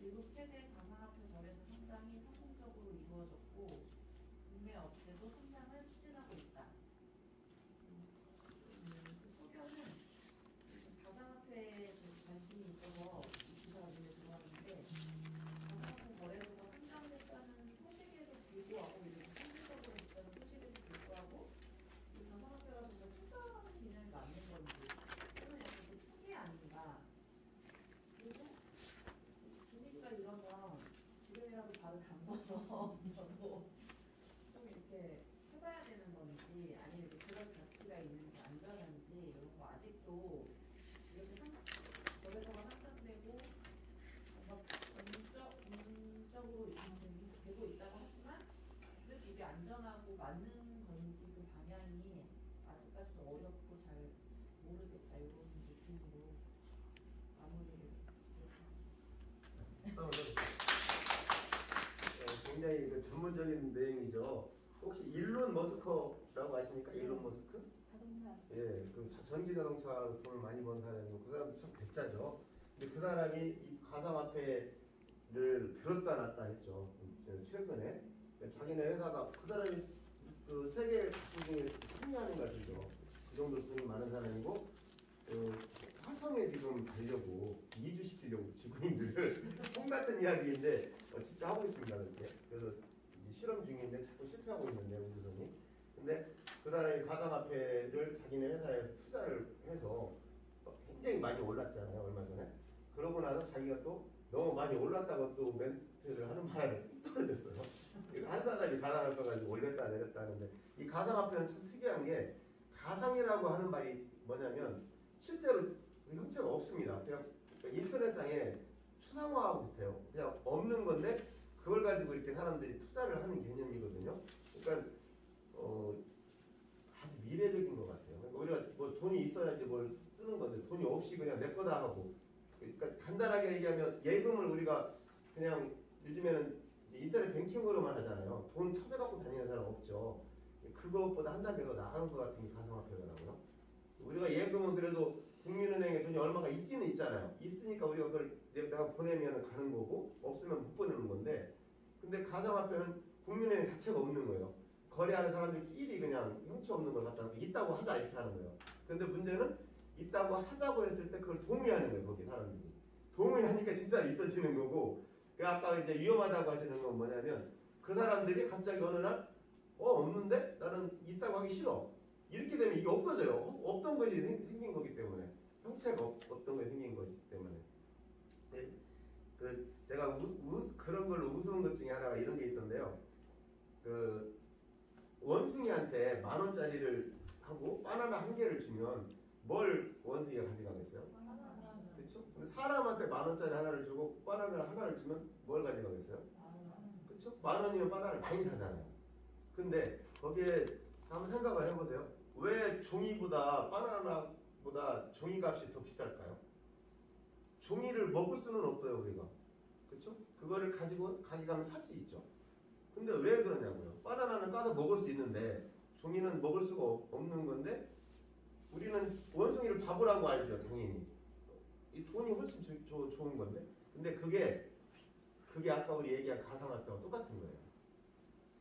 미국 최대 가상화폐 거래소 상장이 성공적으로 이루어졌고 국내 업체도 상장을 추진하고 있다. 그 소견은 가상화폐에 관심이 있어서 이 기사가 눈에 들어왔는데 가상화폐 거래소가 상장됐다는 소식에도 불구하고 이렇게 상징적으로 있다는 소식에도 불구하고 이 가상화폐가 정말 투자하는 기능을 맞는 건지 또는 약간 그 투기 아닌가. 그리고 분위기가 이러면 지금이라도 발을 담궈서 저도 좀 이렇게 해봐야 되는 건지 아니면 이렇게 그럴 가치가 있는지 안전한지 이런 거 아직도 이렇게 거래소가 상장되고 뭔가 본격적으로 되고 있다고 하지만 그래도 이게 안전하고 맞는 건지 그 방향이 아직까지도 어렵고 잘 모르겠다 이런 느낌으로 마무리를 굉장히 그 전문적인 내용이죠. 혹시 일론 머스크라고 아십니까? 일론 머스크? 자동차. 예, 그 전기 자동차로 돈을 많이 번 사람이고 그 사람도 참 백자죠. 근데 그 사람이 이 가상화폐를 들었다 놨다 했죠. 최근에 자기네 회사가 그 사람이 그 세계 각국 중에 3위 안인가 들죠. 그 정도로 돈이 많은 사람이고 화성에 지금 가려고 이주시키려고 지구인들을 통 같은 이야기인데 진짜 하고 있습니다. 그렇게. 그래서 이제 실험 중인데 자꾸 실패하고 있는데 우주선이. 근데 그 사람이 가상화폐를 자기네 회사에 투자를 해서 굉장히 많이 올랐잖아요. 얼마 전에. 그러고 나서 자기가 또 너무 많이 올랐다고 또 멘트를 하는 바람에 뚝 떨어졌어요. 한 사람이 가상화폐 가지고 올렸다 내렸다 하는데 이 가상화폐는 참 특이한 게 가상이라고 하는 말이 뭐냐면 실제로 형체가 없습니다. 그냥 인터넷상에 추상화하고 비슷해요. 그냥 없는 건데 그걸 가지고 이렇게 사람들이 투자를 하는 개념이거든요. 그러니까 아주 미래적인 것 같아요. 그러니까 우리가 뭐 돈이 있어야지 뭘 쓰는 건데 돈이 없이 그냥 내 거다 하고 그러니까 간단하게 얘기하면 예금을 우리가 그냥 요즘에는 인터넷 뱅킹으로만 하잖아요. 돈 찾아갖고 다니는 사람 없죠. 그것보다 한 단계 더 나가는 것 같은 게 가상화폐더라고요. 우리가 예금은 그래도 국민은행에 돈이 얼마가 있기는 있잖아요. 있으니까 우리가 그걸 내가 보내면 가는 거고 없으면 못 보내는 건데 근데 가상화폐는 국민은행 자체가 없는 거예요. 거래하는 사람들끼리 그냥 형체 없는 걸 갖다가 있다고 하자 이렇게 하는 거예요. 근데 문제는 있다고 하자고 했을 때 그걸 동의하는 거예요. 거기 사람들이. 동의하니까 진짜 있어지는 거고 그 아까 이제 위험하다고 하시는 건 뭐냐면 그 사람들이 갑자기 어느 날 없는데? 나는 있다고 하기 싫어. 이렇게 되면 이게 없어져요. 없던 것이 생긴 거기 때문에. 형체가 없던 것이 생긴 거기 때문에. 네. 제가 그런 걸로 우스운 것 중에 하나가 이런 게 있던데요. 원숭이한테 10,000원짜리를 하고 바나나 한 개를 주면 뭘 원숭이가 가져가겠어요? 그렇죠? 사람한테 10,000원짜리 하나를 주고 바나나 하나를 주면 뭘 가져가겠어요? 그렇죠? 10,000원이면 바나나를 많이 사잖아요. 근데 거기에 한번 생각을 해보세요. 왜 종이보다 바나나보다 종이 값이 더 비쌀까요? 종이를 먹을 수는 없어요 우리가. 그렇죠? 그거를 가지고 가게 가면 살 수 있죠. 근데 왜 그러냐고요. 바나나는 까서 먹을 수 있는데 종이는 먹을 수가 없는 건데 우리는 원숭이를 바보라고 알죠. 당연히. 이 돈이 훨씬 좋은 건데. 근데 그게 아까 우리 얘기한 가상화폐와 똑같은 거예요.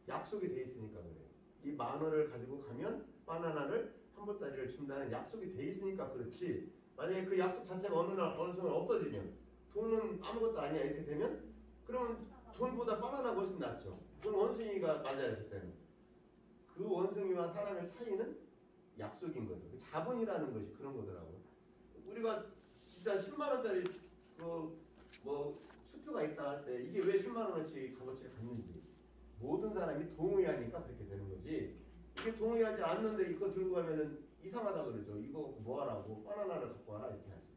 약속이 돼 있으니까 그래요. 이 10,000원을 가지고 가면 바나나를 한 보따리를 준다는 약속이 돼 있으니까 그렇지. 만약에 그 약속 자체가 어느 순간 없어지면 돈은 아무것도 아니야 이렇게 되면 그러면 돈보다 바나나가 훨씬 낫죠. 그건 원숭이가 맞아요 그때는. 그 원숭이와 사람의 차이는 약속인 거죠. 자본이라는 것이 그런 거더라고요. 우리가 진짜 10만원짜리 수표가 있다 할 때 이게 왜 10만원어치 값어치를 갖는지 모든 사람이 동의하니까 그렇게 되는 거지. 이게 동의하지 않는데 이거 들고 가면은 이상하다 그러죠. 이거 뭐하라고 바나나를 갖고 와라 이렇게 하지.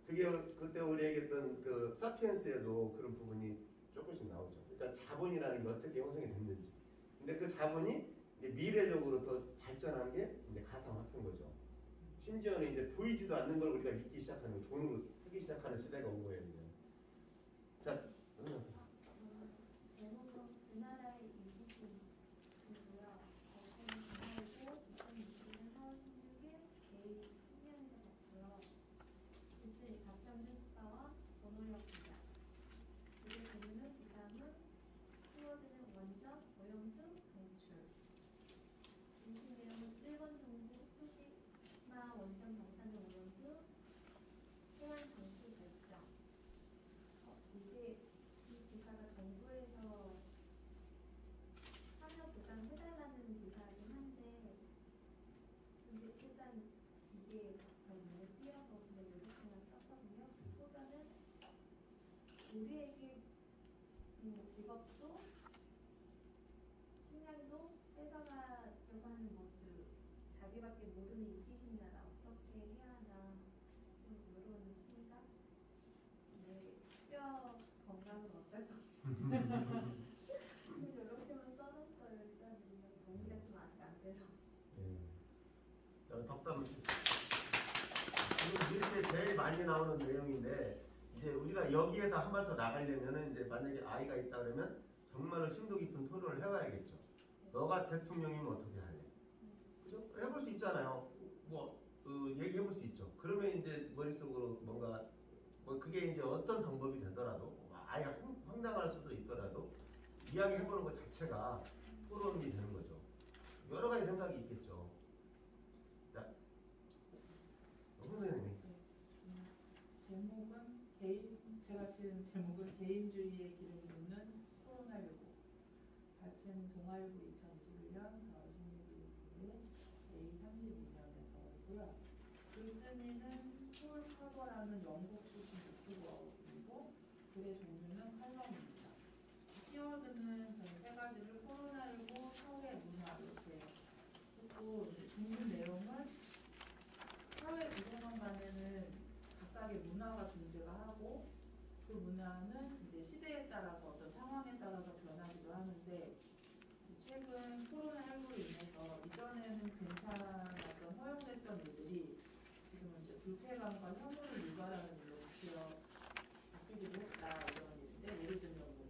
그게 그때 우리 얘기했던 그 사피엔스에도 그런 부분이 조금씩 나오죠. 그러니까 자본이라는 게 어떻게 형성이 됐는지. 근데 그 자본이 이제 미래적으로 더 발전한 게 이제 가상화폐인 거죠. 심지어는 이제 보이지도 않는 걸 우리가 믿기 시작하는 거, 돈으로 쓰기 시작하는 시대가 온 거예요. 이제. 자, 제목은 그 나라의 이기심이고요. 제목은 2020년 4월 16일 개인 신년에서 봤고요. 글쓰기 박정준 작가와 권호혁 기자. 이게 재밌는 기사는 키워드는 원전, 오염수, 방출. 중심 내용은 일본 정부 후쿠시마 원전 방사능 오염수 해안 방출 결정. 이게 이 기사가 정부에서 참여 보장 해달라는 기사이긴 한데 근데 일단 이게 너무 뛰어서 그냥 이렇게만 썼거든요. 소변은 우리에게 직업도 식량도 뺏어가려고 하는 모습 자기밖에 모르는 이기심 나라 어떻게 해야 하나 이런 생각 뼈 건강은 어쩔 까 이렇게만 써놨어요. 일단 동기가 좀 아직 안 돼서. 덕담. 이게 제일 많이 나오는 내용인데 이제 우리가 여기에다 한 발 더 나가려면은 이제 만약에 아이가 있다 그러면 정말로 심도 깊은 토론을 해봐야겠죠. 너가 대통령이면 어떻게 할래? 그죠? 해볼 수 있잖아요. 얘기해볼 수 있죠. 그러면 이제 머릿속으로 뭔가 그게 이제 어떤 방법이 되더라도 아예 황당할 수도 있더라도 이야기해보는 것 자체가 토론이 되는 거죠. 여러 가지 생각이 있겠죠. 자, 홍 선생님. 발췌는 제목은 개인주의의 기름 붓는 코로나19. 발췌는 동아일보 2021년 4월 16일 A32면에서고요. 글쓴이는 폴 카버라는 영국 출신 유튜버이고 글의 종류는 칼럼입니다. 키워드는 저희 세 가지를 코로나19, 사회, 문화 이렇게 했고 이제 중심 내용은 사회 구성원 간에는 각각의 문화가 존재가 하고 그 문화는 이제 시대에 따라서 어떤 상황에 따라서 변하기도 하는데 최근 코로나19로 인해서 이전에는 괜찮았던 허용됐던 일들이 지금은 이제 불쾌감과 혐오를 유발하는 일로 바뀌기도 했다 이런 일인데 예를 들면 뭐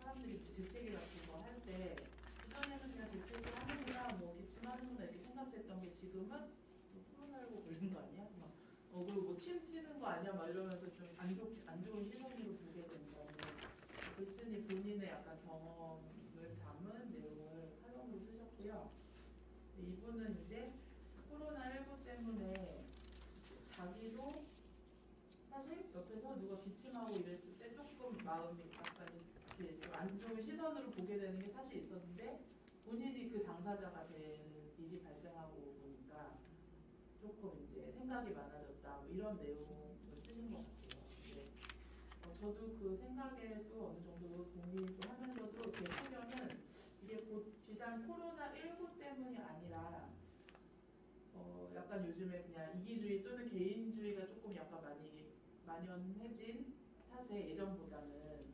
사람들이 재채기 같은 거 할 때 그전에는 그냥 재채기 하는구나 뭐 기침하는구나 이렇게 생각했던 게 지금은 뭐 코로나19 걸린 거 아니야? 그리고 뭐 침 튀는 거 아니야? 막 이러면서 좀 안 좋은 시선으로 보게 된다는 글쓴이 본인의 약간 경험을 담은 내용을 칼럼으로 쓰셨고요. 이분은 이제 코로나19 때문에 자기도 사실 옆에서 누가 기침하고 이랬을 때 조금 마음이 약간 이렇게 좀 안 좋은 시선으로 보게 되는 게 사실 있었는데 본인이 그 당사자가 되는 일이 발생하고 보니까 조금 이제 생각이 많아졌다 뭐 이런 내용을 쓰신 것 같아요. 네. 저도 그 생각에도 어느 정도 동의도 하면서도 제 생각은 이게 곧 비단 코로나19 때문이 아니라 약간 요즘에 그냥 이기주의 또는 개인주의가 조금 약간 많이 만연해진 탓에 예전보다는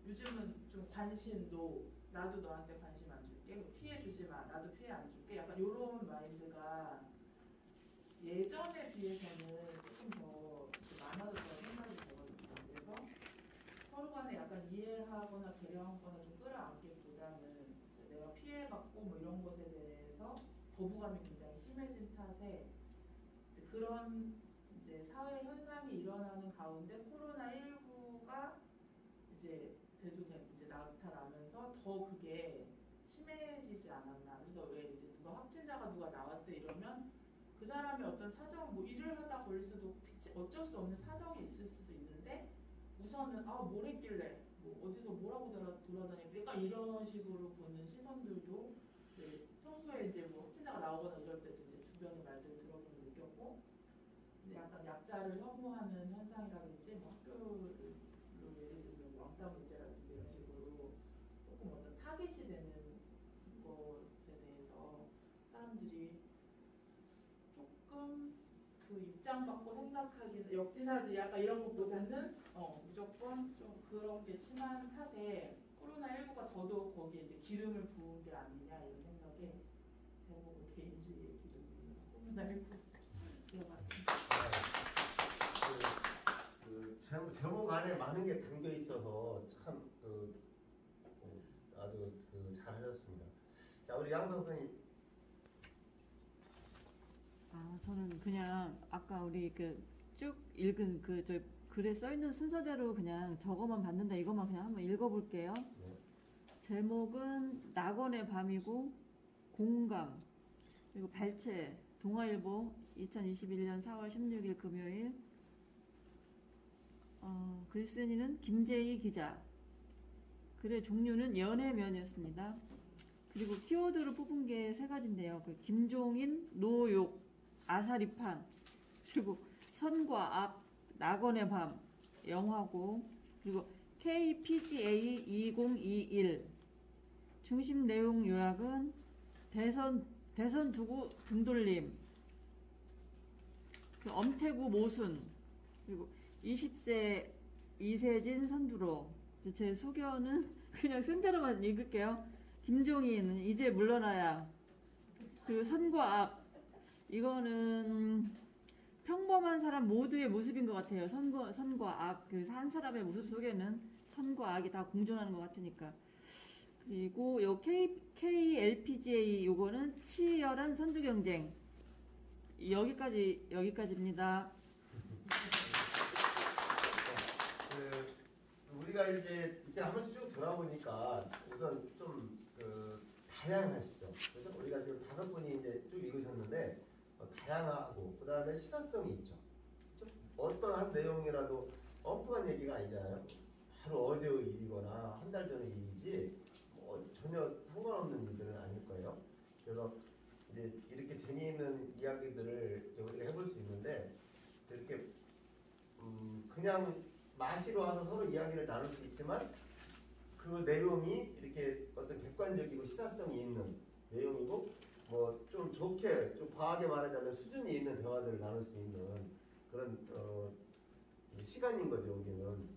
요즘은 좀 관심도 나도 너한테 관심 안 줄게 피해 주지 마 나도 피해 안 줄게 약간 이런 마인드가 예전에 비해서는 조금 더 많아졌다는 생각이 들거든요. 그래서 서로 간에 약간 이해하거나 배려하거나 좀 끌어안기보다는 내가 피해받고 뭐 이런 것에 대해서 거부감이 굉장히 심해진 탓에 그런 이제 사회 현상이 일어나는 가운데 코로나19가 이제 이제 나타나면서 더 그게 심해지지 않았나. 그래서 왜 이제 누가 확진자가 누가 나왔대 이러면 그 사람이 어떤 사정, 뭐 일을 하다 걸릴 수도 어쩔 수 없는 사정이 있을 수도 있는데 우선은 뭘 했길래 뭐 어디서 뭐라고 돌아다니길래 약간 이런 식으로 보는 시선들도 네, 평소에 이제 뭐 확진자가 나오거나 이럴 때 이제 주변의 말들을 들어보면 느꼈고 약간 약자를 혐오하는 현상이라든지 뭐 학교를 예를 들면 왕따 문제라든지 이런 식으로 조금 어떤 타깃이 되는 것에 대해서 사람들이 조금 그 입장 받고 생각하기는 역지사지 약간 이런 것보다는 무조건 좀 그런 게 심한 탓에 코로나19가 더더욱 거기에 이제 기름을 부은 게 아니냐 이런 생각에 제목은 개인주의의 기름이 코로나19 들어봤습니다. 그 제목 안에 많은 게 담겨 있어서 참 아주 잘하셨습니다. 자 우리 양성 선생님. 저는 그냥 아까 우리 쭉 읽은 저 글에 써 있는 순서대로 그냥 저거만 받는다 이것만 그냥 한번 읽어볼게요. 네. 제목은 낙원의 밤이고 공감 그리고 발췌 동아일보 2021년 4월 16일 금요일 글쓴이는 김재희 기자 글의 종류는 연애면이었습니다. 그리고 키워드로 뽑은 게 세 가지인데요. 김종인, 노욕, 아사리판, 그리고 선과 악, 낙원의 밤, 영화고, 그리고 KPGA 2021. 중심 내용 요약은 대선 두고 등돌림, 엄태구 모순, 그리고 20세 이세진 선두로. 제 소견은 그냥 쓴 대로만 읽을게요. 김종인 이제 물러나야. 그리고 선과 악 이거는 평범한 사람 모두의 모습인 것 같아요. 선과 악 한 사람의 모습 속에는 선과 악이 다 공존하는 것 같으니까. 그리고 요 KLPGA 요거는 치열한 선두 경쟁. 여기까지입니다. 우리가 이제 한 번씩 쭉 돌아보니까 우선 좀 다양하시죠. 그래서 우리가 지금 5분이 이제 쭉 읽으셨는데 다양하고 그 다음에 시사성이 있죠. 어떤 한 내용이라도 엉뚱한 얘기가 아니잖아요. 바로 어제의 일이거나 한 달 전의 일이지 뭐 전혀 상관없는 일들은 아닐 거예요. 그래서 이제 이렇게 재미있는 이야기들을 우리가 해볼 수 있는데 이렇게 그냥 마시러 와서 서로 이야기를 나눌 수 있지만 그 내용이 이렇게 어떤 객관적이고 시사성이 있는 내용이고 뭐 좀 좋게 좀 과하게 말하자면 수준이 있는 대화들을 나눌 수 있는 그런 시간인 거죠. 여기는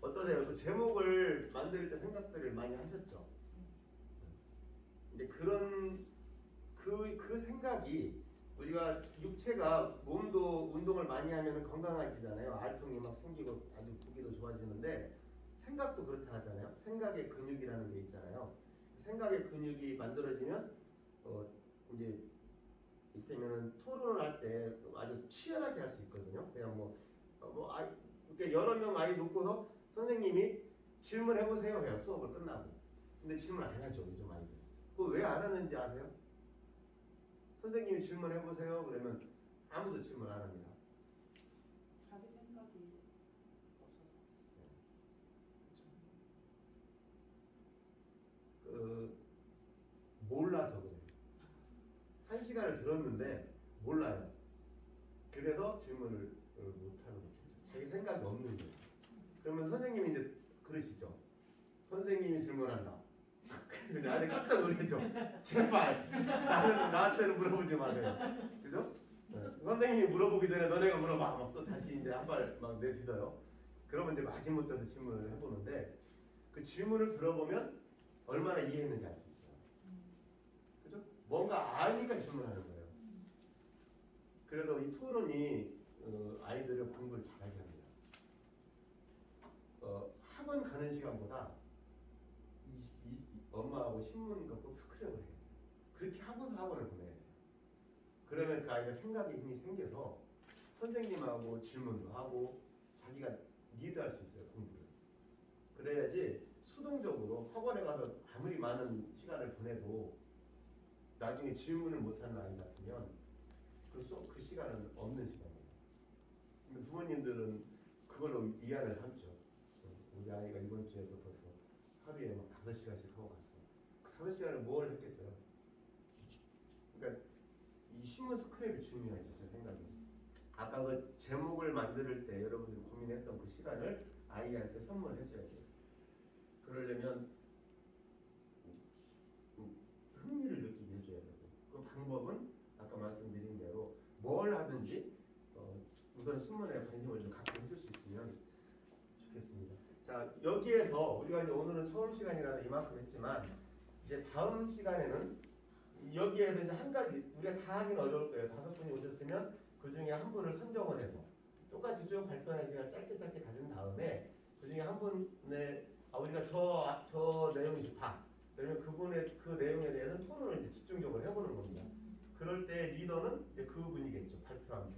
어떠세요? 그 제목을 만들 때 생각들을 많이 하셨죠? 이제 그런 그 생각이 우리가 육체가 몸도 운동을 많이 하면 건강해지잖아요. 알통이 막 생기고 아주 보기도 좋아지는데 생각도 그렇다 하잖아요. 생각의 근육이라는 게 있잖아요. 생각의 근육이 만들어지면 이제 이때면은 토론을 할 때 아주 치열하게 할 수 있거든요. 그냥 이렇게 여러 명 아이 놓고서 선생님이 질문해 보세요 해요. 수업을 끝나고. 근데 질문 안 하죠 요즘 아이들. 그거 왜 안 하는지 아세요? 선생님이 질문해 보세요 그러면 아무도 질문 안 합니다. 자기 생각이 없어서. 몰라서 그래요. 한 시간을 들었는데 몰라요. 그래서 질문을 못하는 거죠. 자기 생각이 없는 거예요. 그러면 선생님이 이제 그러시죠. 선생님이 질문한다. 그래서 나한테 깜짝 놀라죠. 제발 나한테는 물어보지 마세요. 그죠? 네. 선생님이 물어보기 전에 너네가 물어봐. 막 또 다시 이제 한 발 막 내딛어요. 그러면 이제 마지못해서 질문을 해보는데 그 질문을 들어보면 얼마나 이해했는지 알 수 있어요. 그죠? 뭔가 아니까 질문하는 거예요. 그래서 이 토론이 아이들을 공부를 잘하게 합니다. 학원 가는 시간보다 엄마하고 신문 갖고 스크랩을 해요. 그렇게 하고서 학원을 보내야 돼요. 그러면 그 아이가 생각의 힘이 생겨서 선생님하고 질문도 하고 자기가 리드할 수 있어요. 공부를. 그래야지 수동적으로 학원에 가서 아무리 많은 시간을 보내도 나중에 질문을 못하는 아이 같으면 그 시간은 없는 시간이에요. 근데 부모님들은 그걸로 위안을 삼죠. 우리 아이가 이번 주에부터 하루에 막 5시간씩 하고 갔어. 그 5시간을 뭘 했겠어요? 그러니까 이 신문 스크랩이 중요하죠. 제 생각에. 아까 그 제목을 만들 때 여러분들이 고민했던 그 시간을 아이한테 선물해 줘야 돼요. 그러려면 흥미를 느끼게 해줘야 되고 그 방법은 아까 말씀드린 대로 뭘 하든지 우선 신문에 관심을 좀 갖게 해줄 수 있으면 좋겠습니다. 자, 여기에서 우리가 이제 오늘은 처음 시간이라서 이만큼 했지만 이제 다음 시간에는 여기에서 이제 한 가지 우리가 다 하긴 어려울 거예요. 5분이 오셨으면 그 중에 한 분을 선정을 해서 똑같이 쭉 발표하는 시간을 짧게 가진 다음에 그 중에 한 분의 우리가 저 내용이 좋다. 그러면 그분의 그 내용에 대해서는 토론을 이제 집중적으로 해보는 겁니다. 그럴 때 리더는 이제 그분이겠죠. 발표한 분.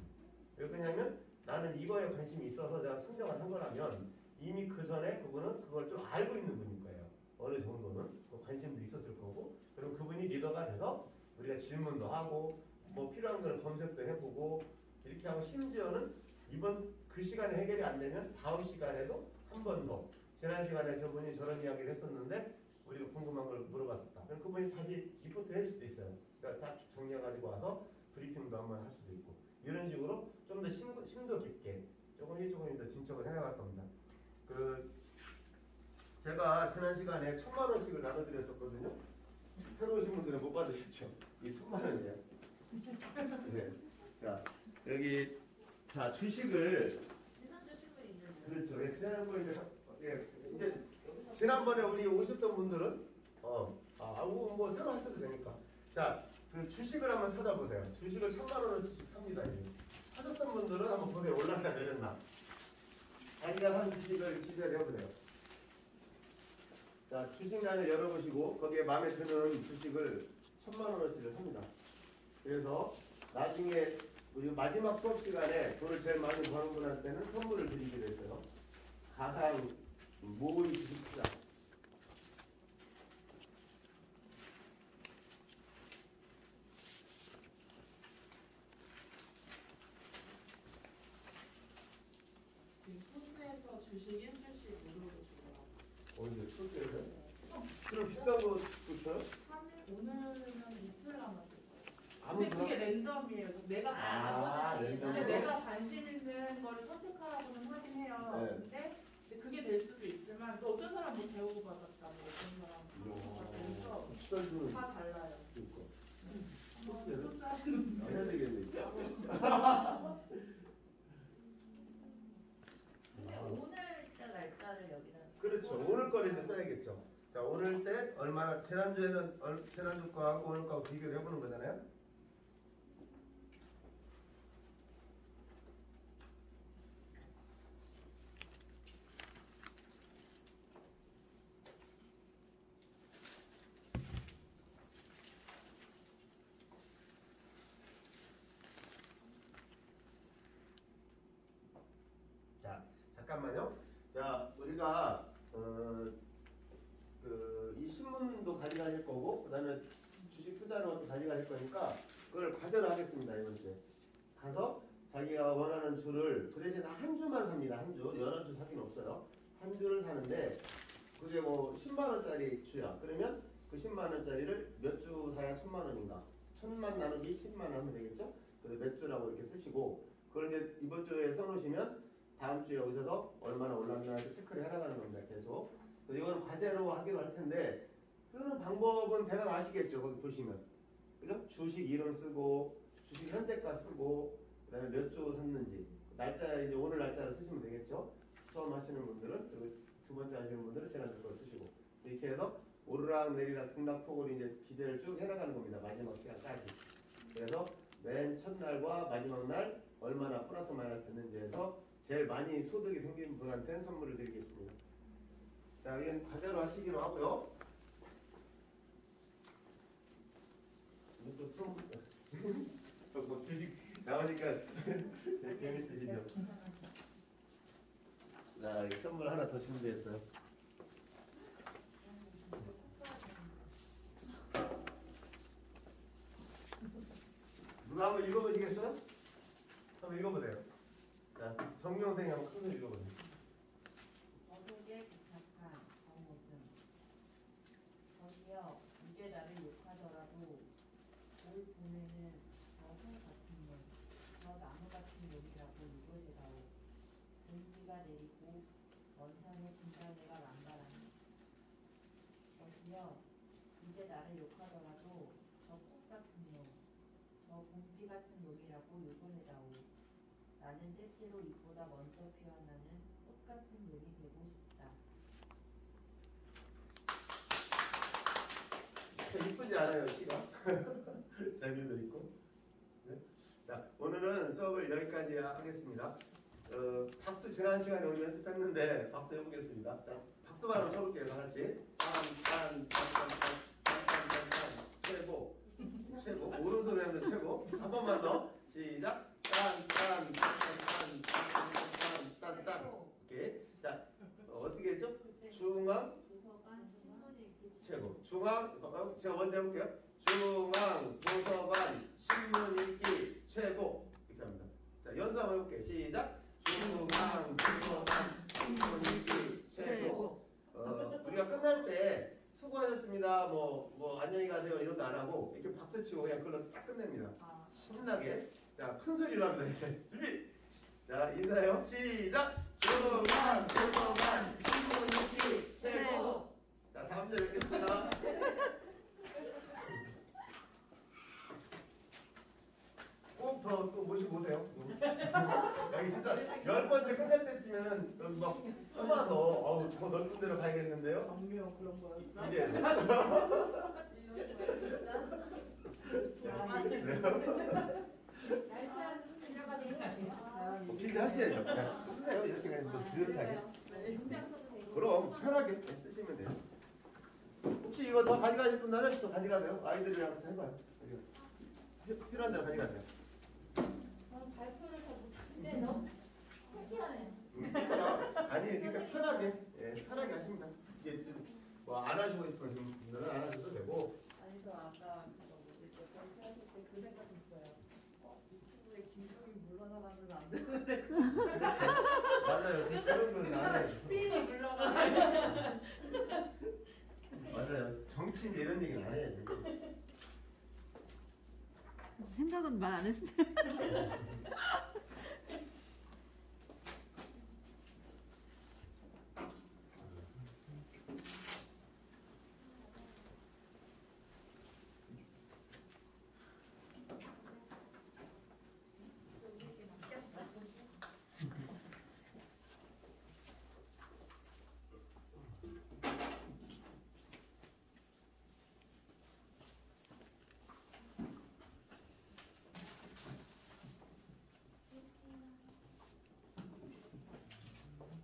왜 그러냐면 나는 이거에 관심이 있어서 내가 선정을 한 거라면 이미 그 전에 그분은 그걸 좀 알고 있는 분일 거예요. 어느 정도는 관심도 있었을 거고 그럼 그분이 리더가 돼서 우리가 질문도 하고 뭐 필요한 거는 검색도 해보고 이렇게 하고 심지어는 이번 그 시간에 해결이 안 되면 다음 시간에도 한 번 더 지난 시간에 저분이 저런 이야기를 했었는데 우리가 궁금한 걸 물어봤었다. 그럼 그분이 다시 리포트 해줄 수도 있어요. 그러니까 다 정리해가지고 와서 브리핑도 한번 할 수도 있고 이런 식으로 좀 더 심도 깊게 조금 더 진척을 해나갈 겁니다. 제가 지난 시간에 1000만 원씩을 나눠드렸었거든요. 새로 오신 분들은 못 받으셨죠? 이게 1000만 원이에요. 네. 자 여기 주식을 지난주 신문 있는데. 그렇죠. 예, 지난번에 이제 지난번에 우리 오셨던 분들은 뭐 새로 하셔도 되니까. 자, 그 주식을 한번 찾아보세요. 주식을 1000만 원어치씩 삽니다. 이제. 사셨던 분들은 한번 보세요. 올랐나 내렸나. 자기가 산 주식을 기재를 해보세요. 자, 주식란을 열어보시고 거기에 마음에 드는 주식을 1000만 원어치를 삽니다. 그래서 나중에 우리 마지막 수업 시간에 돈을 제일 많이 버는 분한테는 선물을 드리기로 했어요. 가상 모의 주식 투자. 그 주식, 1주씩 무료로 주더라고요. 어디에 소개를? 그럼 비싼 거 붙여요? 3일, 오늘은 이틀 남았을 거예요. 아무 근데 그게 랜덤이에요. 그래서 내가 랜덤. 근데 내가 관심 있는 거를 선택하라고는 하긴 해요. 네. 근데 그게 될 수도 있지만 또 어떤 사람 뭐 배우고 받았다고 어떤 사람 그래서 비싼 다 달라요. 거. 또 싸는 안 해야 되겠네. 근데 오늘자 날짜를 여기다. 그렇죠. 오늘 거를 이제 써야겠죠. 자, 오늘 때 얼마나 지난주에는 지난주 거하고 오늘 거하고 비교를 해보는 거잖아요. 자, 잠깐만요. 자, 우리가 이 신문도 가져가실 거고, 그다음에 주식 투자하는 것도 가져가실 거니까 그걸 과제로 하겠습니다. 이번 주에 가서 자기가 원하는 주를 그 대신 한 주만 삽니다. 한 주, 여러 주 사기는 없어요. 한 주를 사는데 그게 뭐 10만 원짜리 주야. 그러면 그 10만 원짜리를 몇 주 사야 1000만 원인가? 1000만 나누기 10만 원 하면 되겠죠? 그래서 몇 주라고 이렇게 쓰시고, 그걸 이제 이번 주에 써놓으시면 다음 주에 오셔서 얼마나 올랐나 해서 체크를 해나가는 겁니다. 계속. 그래서 이거는 과제로 하기로 할 텐데, 쓰는 방법은 대략 아시겠죠? 거기 보시면. 그죠? 주식 이름 쓰고, 주식 현재가 쓰고, 그 다음에 몇 주 샀는지. 날짜, 이제 오늘 날짜를 쓰시면 되겠죠? 처음 하시는 분들은, 그리고 두 번째 하시는 분들은 지난주 걸 쓰시고. 이렇게 해서 오르락 내리락 등락폭으로 이제 기대를 쭉 해나가는 겁니다. 마지막 시간까지. 그래서 맨 첫날과 마지막 날 얼마나 플러스 마이너스 됐는지 해서 제일 많이 소득이 생긴 분한테는 선물을 드리겠습니다. 자, 이건 과제로 하시기로 하고요. 이것도 뭐 주식 나오니까 재밌으시죠? 자, 이 선물 하나 더 준비했어요. 누가 한번 읽어보시겠어요? 한번 읽어보세요. 자, 정명생이 한번 큰소 읽어보세요. 어록에 부탁한 정모승. 저기요, 이제 나를 욕하더라도 올 봄에는 저새 같은 놈, 저 나무 같은 놈이라고 이거리다오. 공기가 내리고 원산의 진달래가 남바라니. 저기요, 이제 나를 욕하더라도 저 꽃 같은 놈, 저 봄비 같은 놈이라고 욕을해다오. 나는 때때로 이보다 먼저 피어나는 꽃 같은 놈이 되고 싶다. 이쁘지 않아요, 시가? 재미도 있고. 네? 자, 오늘은 수업을 여기까지 하겠습니다. 박수 지난 시간에 우리 연습했는데 박수 해보겠습니다. 자, 박수만 한번 쳐볼게요, 다 같이. 최고. 최고. 오른손에 하면 최고. 한 번만 더. 시작. 딴. 오케이. 자, 어떻게 했죠? 중앙. 도서관 신문 읽기 최고. 중앙, 제가 먼저 해볼게요. 중앙 도서관 신문 읽기 최고. 이렇게 합니다. 자, 연습 한번 해볼게요. 시작. 중앙 도서관 신문 읽기 최고. 우리가 끝날 때 수고하셨습니다. 뭐 안녕히 가세요. 이런 거 안 하고 이렇게 박수 치고 그냥 그걸로 딱 끝냅니다. 신나게. 자, 큰 소리로 합니다. 이제 준비. 자, 인사해요. 시작. 중앙 도서관 신문 읽기 최고. 자, 다음 주에 뵙겠습니다. 꼭 더 또 모시고 오세요. 여기 진짜 10번째 끝날 때쯤에는 여기 막 쏟아서 더 넓은 데로 가야겠는데요. 정묘 그런 거였어? 이게 날짜 들어가는 거 아니에요? 길게 하셔야죠. 그냥 쓰세요. 이렇게 그냥 뭐 드릇하게. 문장 써도 되고. 그럼 편하게 쓰시면 돼요. 혹시 이거 더 가져가실 분 하나씩 더 가져가세요. 아이들이랑 해봐요. 필요한 대로 가져가세요. 저는 발표를 잘 못하는데 너무 창피하네. 아니, 그러니까 편하게, 예, 편하게 하십니다. 이게 좀 뭐 안 하시고 싶은 분들은 안 하셔도 되고. 아니 저 아까 그거 뭐지 발표하실 때 그 생각했어요. 유튜브에 김종인 물러나가면 안 되는데 맞아요. 그런 건 안 해요. 맞아요. 정치 이제 이런 얘기는 안 해야 돼. 생각은 말 안 했어요.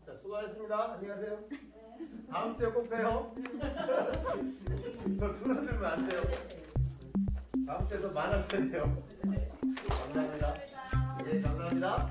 자, 수고하셨습니다. 안녕하세요. 다음 주에 꼭 봬요. 더 줄어들면 안 돼요. 다음 주에 더 많아져야 돼요. 감사합니다. 네, 감사합니다.